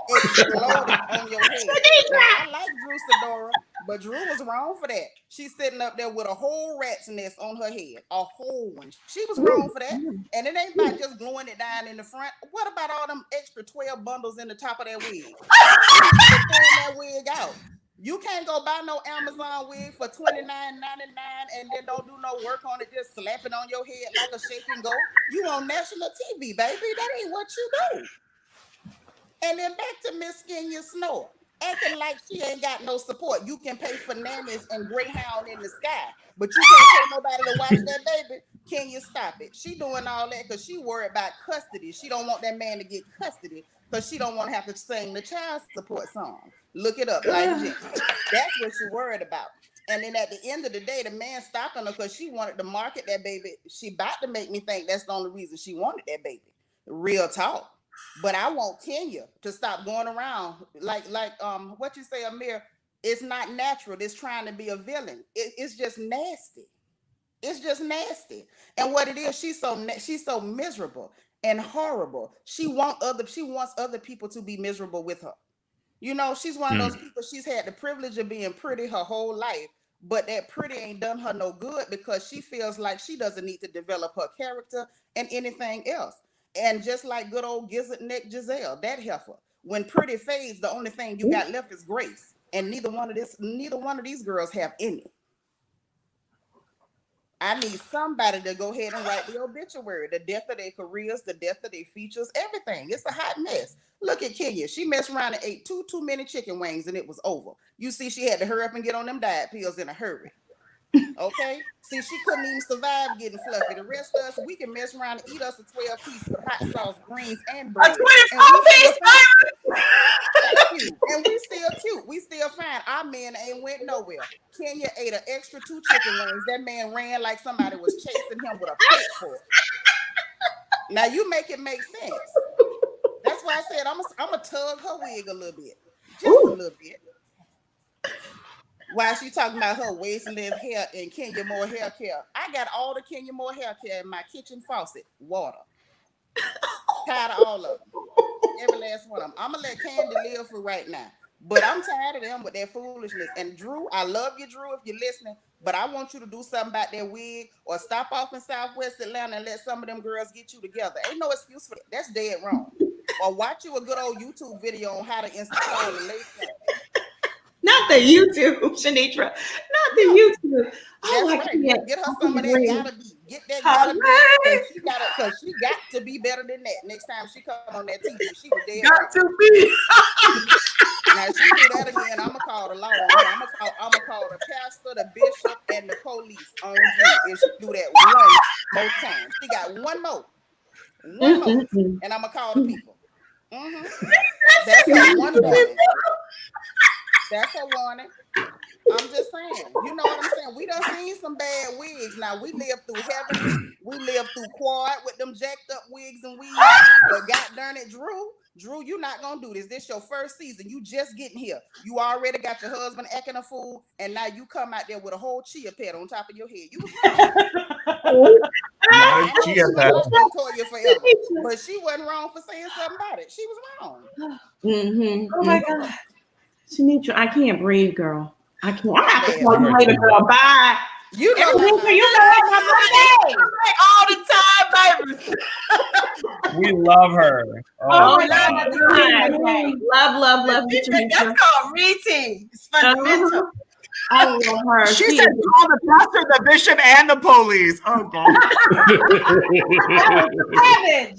exploded on your head. Now, I like Drew Sidora, but Drew was wrong for that. She's sitting up there with a whole rat's nest on her head, a whole one. She was wrong for that. And it ain't about just gluing it down in the front. What about all them extra 12 bundles in the top of that wig? That wig out. You can't go buy no Amazon wig for $29.99 and then don't do no work on it, just slap it on your head like a shake and go. You on national TV, baby. That ain't what you do. And then back to Miss Skin Your Snore. acting like she ain't got no support. You can pay for nannies and Greyhound in the sky, but you can't pay nobody to watch that baby. Can you stop it? She doing all that because she worried about custody. She don't want that man to get custody because she don't want to have to sing the child support song. Look it up, like Jen. That's what she worried about. And then at the end of the day, the man stopped on her because she wanted to market that baby. She about to make me think that's the only reason she wanted that baby. Real talk. But I want Kenya to stop going around like what you say, Amir. It's not natural. It's trying to be a villain. It's just nasty. It's just nasty. And what it is, she's so miserable and horrible. She wants other people to be miserable with her. You know, she's one of those people. She's had the privilege of being pretty her whole life, but that pretty ain't done her no good because she feels like she doesn't need to develop her character and anything else. And just like good old gizzard neck Giselle, that heifer, when pretty fades, the only thing you got left is grace. And neither one of these girls have any. I need somebody to go ahead and write the obituary, the death of their careers, the death of their features, everything. It's a hot mess. Look at Kenya. She messed around and ate too many chicken wings and it was over. You see, she had to hurry up and get on them diet pills in a hurry. Okay? See, she couldn't even survive getting fluffy. The rest of us, we can mess around and eat us a 12-piece with hot sauce, greens, and bread. And we still cute. We still fine. Our men ain't went nowhere. Kenya ate an extra 2 chicken wings. That man ran like somebody was chasing him with a pitchfork. Now you make it make sense. That's why I said I'm gonna tug her wig a little bit. Just a little bit. While she talking about her waist-length hair and Kenya Moore hair care. I got all the Kenya Moore hair care in my kitchen faucet. Water. Tired of all of them. Every last one of them. I'm going to let Candy live for right now. But I'm tired of them with their foolishness. And Drew, I love you, Drew, if you're listening. But I want you to do something about that wig or stop off in Southwest Atlanta and let some of them girls get you together. Ain't no excuse for that. That's dead wrong. Or watch you a good old YouTube video on how to install the lace front. Not the YouTube, Shanitra. Not the YouTube. Oh, that's right. Get her some of that gotta be. Get that gotta be. Because she got to be better than that. Next time she come on that TV, she was dead. Got to be. Now if she do that again, I'm gonna call the law. I'm gonna call the pastor, the bishop, and the police on you if she do that one more time. She got one more, and I'm gonna call the people. That's her one warning. That's her warning. I'm just saying. You know what I'm saying? We done seen some bad wigs. Now we live through heaven. We live through quad with them jacked up wigs and weeds. But God darn it, Drew, you not gonna do this. This your first season. You just getting here. You already got your husband acting a fool, and now you come out there with a whole chia pet on top of your head. You was wrong. Chia pet. Forever, but she wasn't wrong for saying something about it. She was wrong. Oh my God. Shanitra, I can't breathe, girl. I can't. I'm not to call you later, girl. Bye. You know my birthday all the time, baby. We love her. Oh my God. Love you, Shanitra. That's called reading. It's fundamental. I love her. She said call the pastor, the bishop, and the police. Oh God.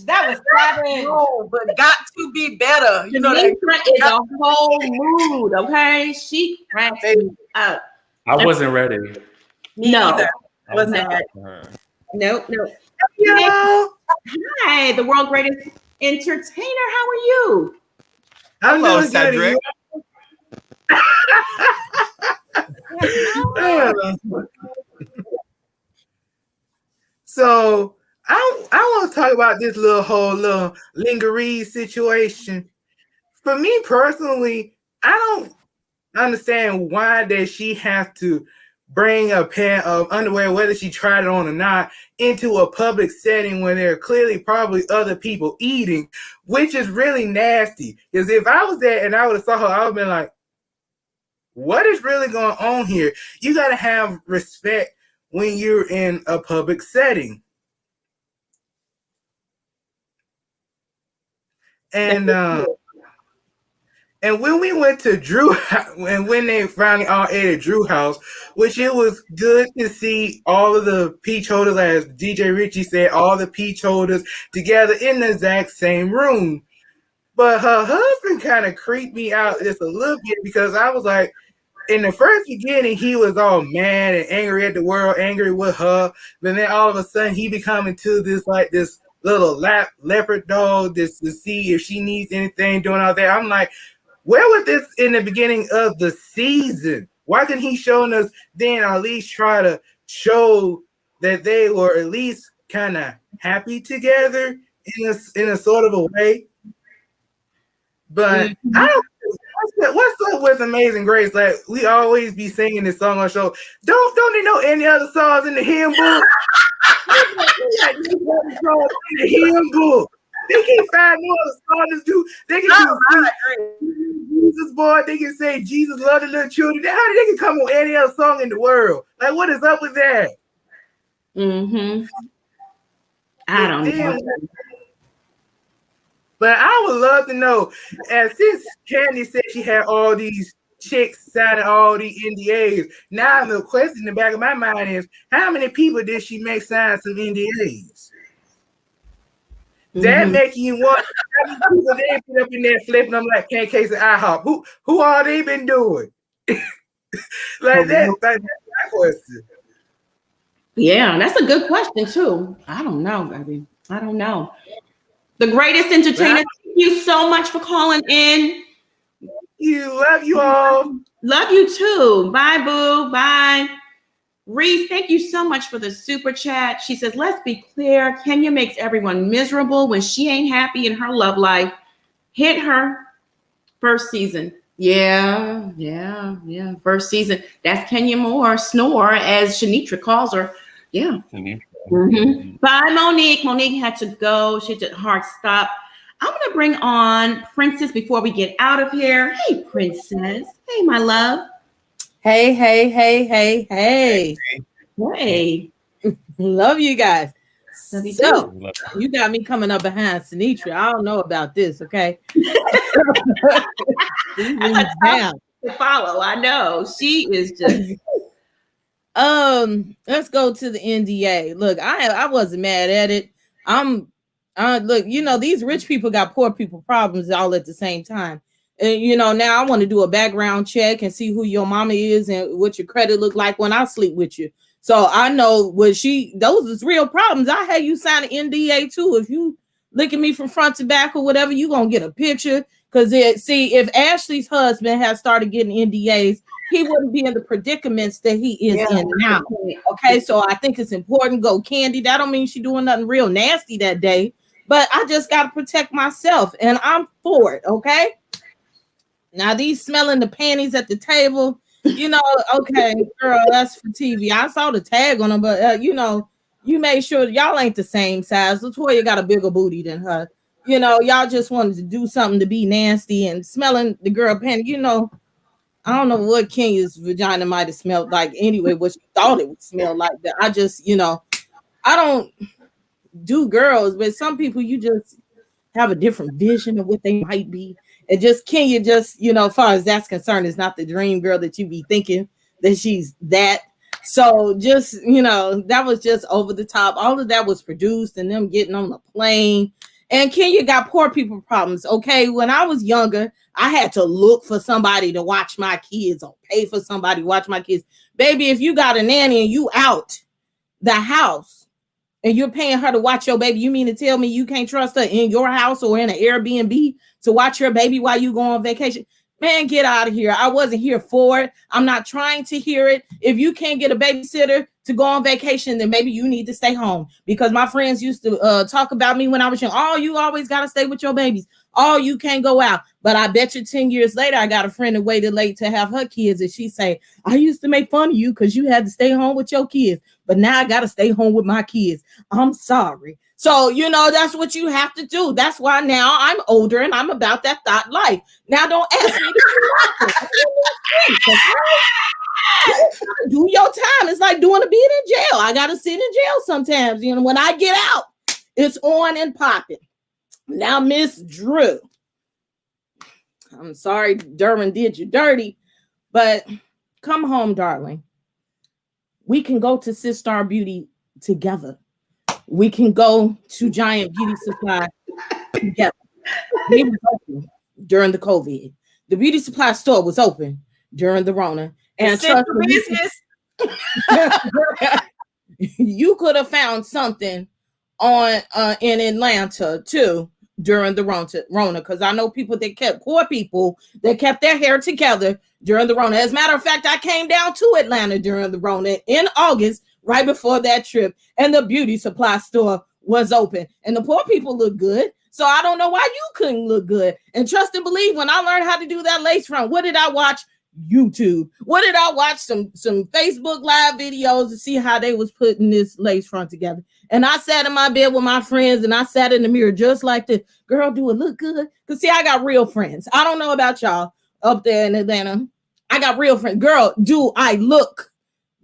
That was savage. No, but got to be better. You know, that is a whole mood, okay? She cracks me up. I wasn't ready. No. Wasn't ready. Nope. Yeah. Hi, the world greatest entertainer. How are you? Hello, Cedric. So I want to talk about this little lingerie situation. For me personally, I don't understand why that she has to bring a pair of underwear, whether she tried it on or not, into a public setting where there are clearly probably other people eating, which is really nasty. Because if I was there and I would have saw her, I would have been like, what is really going on here? You got to have respect when you're in a public setting. And when we went to Drew, and when they finally all ate at Drew house, which it was good to see all of the peach holders, as DJ Richie said, all the peach holders together in the exact same room. But her husband kind of creeped me out just a little bit because I was like, in the first beginning, he was all mad and angry at the world, angry with her. But then all of a sudden, he become into this little leopard dog just to see if she needs anything, doing all that. I'm like, where was this in the beginning of the season? Why didn't he show us then, or at least try to show that they were at least kind of happy together in a sort of a way? But I don't. What's up with Amazing Grace? Like, we always be singing this song on show. Don't they know any other songs in the hymn book? In the hymn book. They can find no other songs to do. They can do Jesus Boy. They can say Jesus love the little children. How did they can come on any other song in the world? Like, what is up with that? I don't know. But I would love to know, and since Candy said she had all these chicks signing all these NDAs, now the question in the back of my mind is, how many people did she make sign some NDAs? That making you want how many people they put up in there flipping. I'm like, pancakes and IHOP. Who all they been doing? Like that's my question. Yeah, that's a good question too. I don't know, baby. I don't know. The greatest entertainer. Thank you so much for calling in. Love you all. Love you too. Bye, boo. Bye. Reese, thank you so much for the super chat. She says, let's be clear. Kenya makes everyone miserable when she ain't happy in her love life. Hit her. First season. Yeah. First season. That's Kenya Moore, Snore, as Shanitra calls her. Yeah. Bye, Monique. Monique had to go. She did hard stop. I'm going to bring on Princess before we get out of here. Hey, Princess. Hey, my love. Hey. Love you guys. Love you so, too. You got me coming up behind Sinitra. I don't know about this, okay? Down to follow. I know. She is just... Let's go to the NDA. Look, I wasn't mad at it. Look, these rich people got poor people problems all at the same time. And now I want to do a background check and see who your mama is and what your credit look like when I sleep with you. So I know those is real problems. I had you sign an NDA too. If you look at me from front to back or whatever, you gonna get a picture. Because if Ashley's husband had started getting NDAs, he wouldn't be in the predicaments that he is in now. Okay, so I think it's important. Go Candy. That don't mean she's doing nothing real nasty that day, but I just got to protect myself, and I'm for it. Okay. Now these smelling the panties at the table, okay, girl, that's for TV. I saw the tag on them, but you made sure y'all ain't the same size. Latoya got a bigger booty than her. Y'all just wanted to do something to be nasty and smelling the girl panty. I don't know what Kenya's vagina might have smelled like anyway, what she thought it would smell like. That I just, I don't do girls, but some people you just have a different vision of what they might be. And just Kenya, as far as that's concerned, is not the dream girl that you be thinking that she's that. So just, that was just over the top. All of that was produced and them getting on the plane. And Kenya got poor people problems. Okay. When I was younger, I had to look for somebody to watch my kids or pay for somebody to watch my kids. Baby, if you got a nanny and you out the house and you're paying her to watch your baby, you mean to tell me you can't trust her in your house or in an Airbnb to watch your baby while you go on vacation? Man, get out of here. I wasn't here for it. I'm not trying to hear it. If you can't get a babysitter to go on vacation, then maybe you need to stay home. Because my friends used to talk about me when I was young. Oh, you always got to stay with your babies. Oh, you can't go out. But I bet you 10 years later, I got a friend that waited late to have her kids. And she say, I used to make fun of you because you had to stay home with your kids. But now I got to stay home with my kids. I'm sorry. So, that's what you have to do. That's why now I'm older and I'm about that thought life. Now don't ask me to do your time. It's like doing a bid in jail. I got to sit in jail sometimes. When I get out, it's on and popping. Now, Miss Drew, I'm sorry Derwin did you dirty, but come home, darling. We can go to Sistar Beauty together. We can go to Giant Beauty Supply together. It was open during the COVID. The beauty supply store was open during the Rona. And trust me, business. you could have found something on in Atlanta too during the Rona, because I know people that poor people that kept their hair together during the Rona. As a matter of fact, I came down to Atlanta during the Rona in August, right before that trip, and the beauty supply store was open, and the poor people look good. So I don't know why you couldn't look good. And trust and believe, when I learned how to do that lace front, what did I watch? YouTube. What did I watch? Some Facebook live videos to see how they was putting this lace front together. And I sat in my bed with my friends and I sat in the mirror just like this. Girl, do it look good? Because see, I got real friends. I don't know about y'all up there in Atlanta. I got real friends. Girl, do I look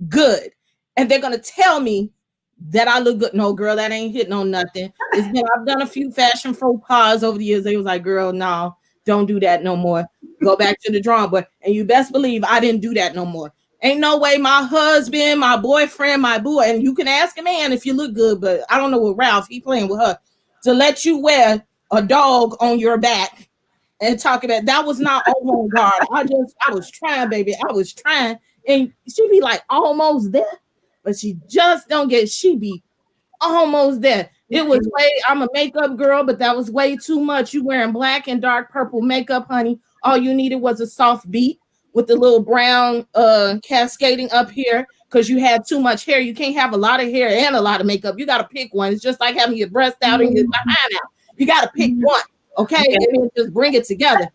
good? And they're going to tell me that I look good. No, girl, that ain't hitting on nothing. I've done a few fashion faux pas over the years. They was like, girl, no, don't do that no more. Go back to the drawing board. And you best believe I didn't do that no more. Ain't no way my husband, my boyfriend, my boo, and you can ask a man if you look good, but I don't know what Ralph, he playing with her, to let you wear a dog on your back and talk about that was not avant-garde. I was trying, baby. I was trying. And she be like almost there, but she just don't get, she be almost there. It was I'm a makeup girl, but that was way too much. You wearing black and dark purple makeup, honey. All you needed was a soft beat with the little brown cascading up here because you had too much hair. You can't have a lot of hair and a lot of makeup. You got to pick one. It's just like having your breast out and your behind out. You got to pick one, okay? And then just bring it together.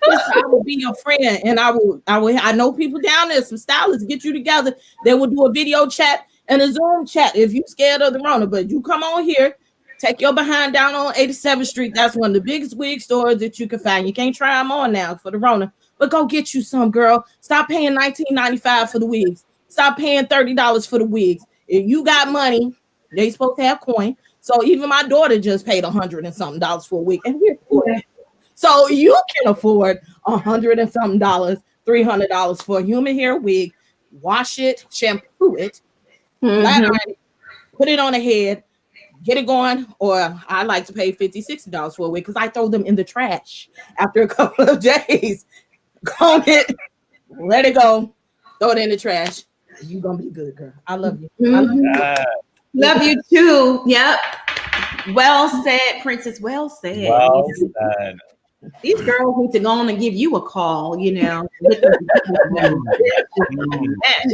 I will be your friend, and I know people down there, some stylists, get you together. They will do a video chat and a Zoom chat if you scared of the Rona. But you come on here, take your behind down on 87th Street. That's one of the biggest wig stores that you can find. You can't try them on now for the Rona, but go get you some, girl. Stop paying $19.95 for the wigs. Stop paying $30 for the wigs. If you got money, they supposed to have coin. So even my daughter just paid $100 and something for a wig, and we're poor. So you can afford $100 and something, $300 for a human hair wig. Wash it, shampoo it, flat iron it, put it on a head, get it going. Or I like to pay $50, $60 for a wig because I throw them in the trash after a couple of days. Comb it, let it go, throw it in the trash. You're gonna be good, girl. I love you. I love you. Love you too. Yep. Well said, Princess. Well said. Well said. These girls need to go on and give you a call, you know.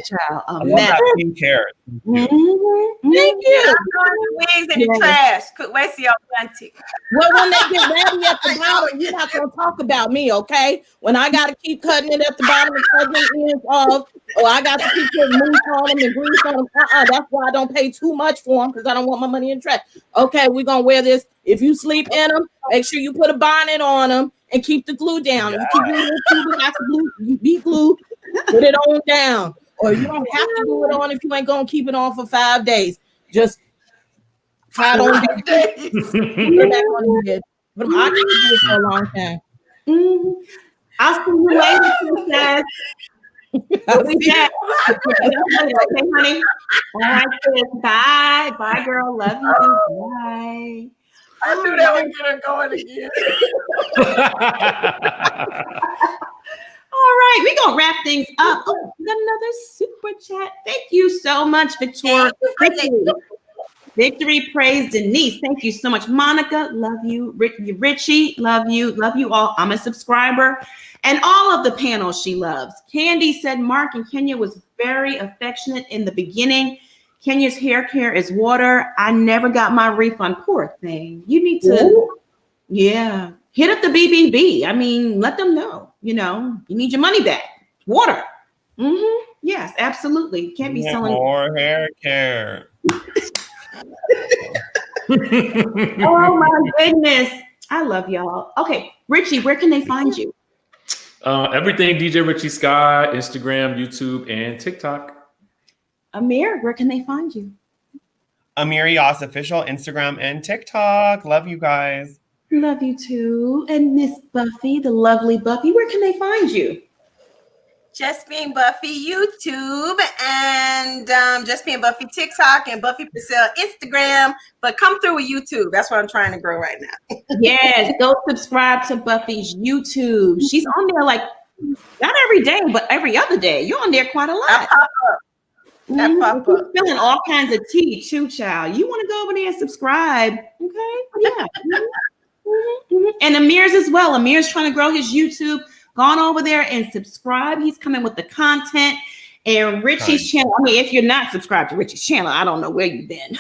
Child, pink hair. Thank you. Wigs in the trash. Could wait see authentic. Well, when they get ready at the bottom, you're not gonna talk about me, okay? When I gotta keep cutting it at the bottom and cutting the ends off, or I got to keep putting mousse on them and grease on them. That's why I don't pay too much for them, because I don't want my money in trash. Okay, we're gonna wear this. If you sleep in them, make sure you put a bonnet on them and keep the glue down. You keep you be glued, put it on down. Or you don't have to do it on if you ain't gonna keep it on for 5 days. Just try it on days. Put it back on your head. But I can do it for a long time. I'll see you later, Princess. Okay, honey. All right, sis. Bye. Bye, girl. Love you. Bye. I knew that would get her going again. All right, we're gonna wrap things up. Oh, we got another super chat. Thank you so much, Victoria. Victory praise Denise. Thank you so much. Monica, love you. Richie, love you. Love you all. I'm a subscriber. And all of the panels she loves. Candy said Mark and Kenya was very affectionate in the beginning. Kenya's hair care is water. I never got my refund. Poor thing. You need to, yeah, hit up the BBB. I mean, let them know, you know, you need your money back. Water. Yes, absolutely. Can't be selling more hair care. Oh my goodness. I love y'all. Okay, Richie, where can they find you? Everything DJ Richie Sky, Instagram, YouTube, and TikTok. Amir, where can they find you? Amir Yas Official, Instagram and TikTok. Love you guys. Love you too. And Miss Buffy, the lovely Buffy, where can they find you? Just Being Buffie YouTube and Just Being Buffie TikTok and Buffie Purselle Instagram. But come through with YouTube. That's what I'm trying to grow right now. Yes, go subscribe to Buffie's YouTube. She's on there like not every day, but every other day. You're on there quite a lot. That pop up. That pop up. Spilling all kinds of tea too, child. You want to go over there and subscribe? Okay, yeah. And Amir's as well. Amir's trying to grow his YouTube. Gone over there and subscribe. He's coming with the content. And Richie's channel. I mean, if you're not subscribed to Richie's channel, I don't know where you've been.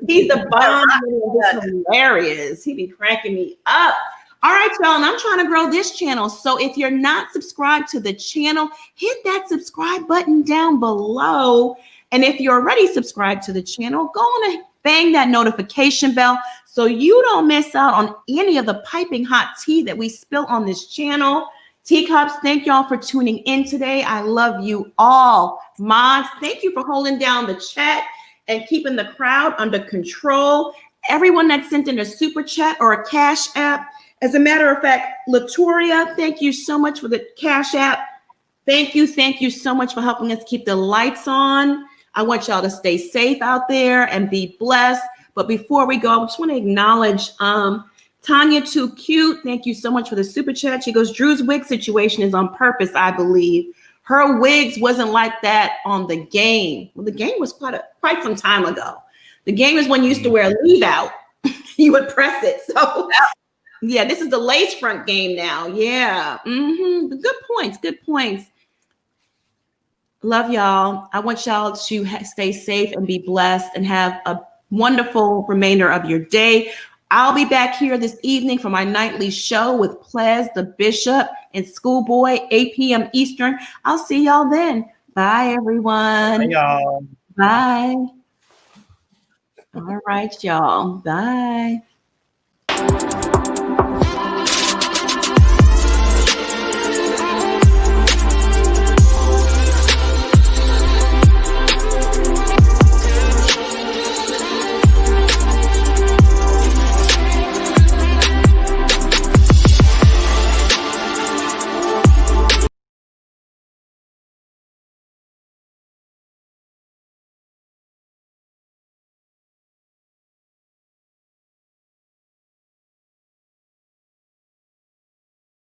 He's the bomb. He's hilarious. He be cracking me up. All right, y'all, and I'm trying to grow this channel. So if you're not subscribed to the channel, hit that subscribe button down below. And if you're already subscribed to the channel, go on and bang that notification bell so you don't miss out on any of the piping hot tea that we spill on this channel. Teacups, thank y'all for tuning in today. I love you all. Mods, thank you for holding down the chat and keeping the crowd under control. Everyone that sent in a super chat or a cash app. As a matter of fact, Latoria, thank you so much for the cash app. Thank you so much for helping us keep the lights on. I want y'all to stay safe out there and be blessed. But before we go, I just want to acknowledge Tanya Too Cute. Thank you so much for the super chat. She goes, Drew's wig situation is on purpose, I believe. Her wigs wasn't like that on the game. Well, the game was quite some time ago. The game is when you used to wear a leave out. You would press it. So yeah, this is the lace front game now. Yeah. Good points. Love y'all. I want y'all to stay safe and be blessed and have a wonderful remainder of your day. I'll be back here this evening for my nightly show with Plez, the Bishop, and Schoolboy, 8 p.m. Eastern. I'll see y'all then. Bye, everyone. Bye, y'all. Bye. All right, y'all. Bye.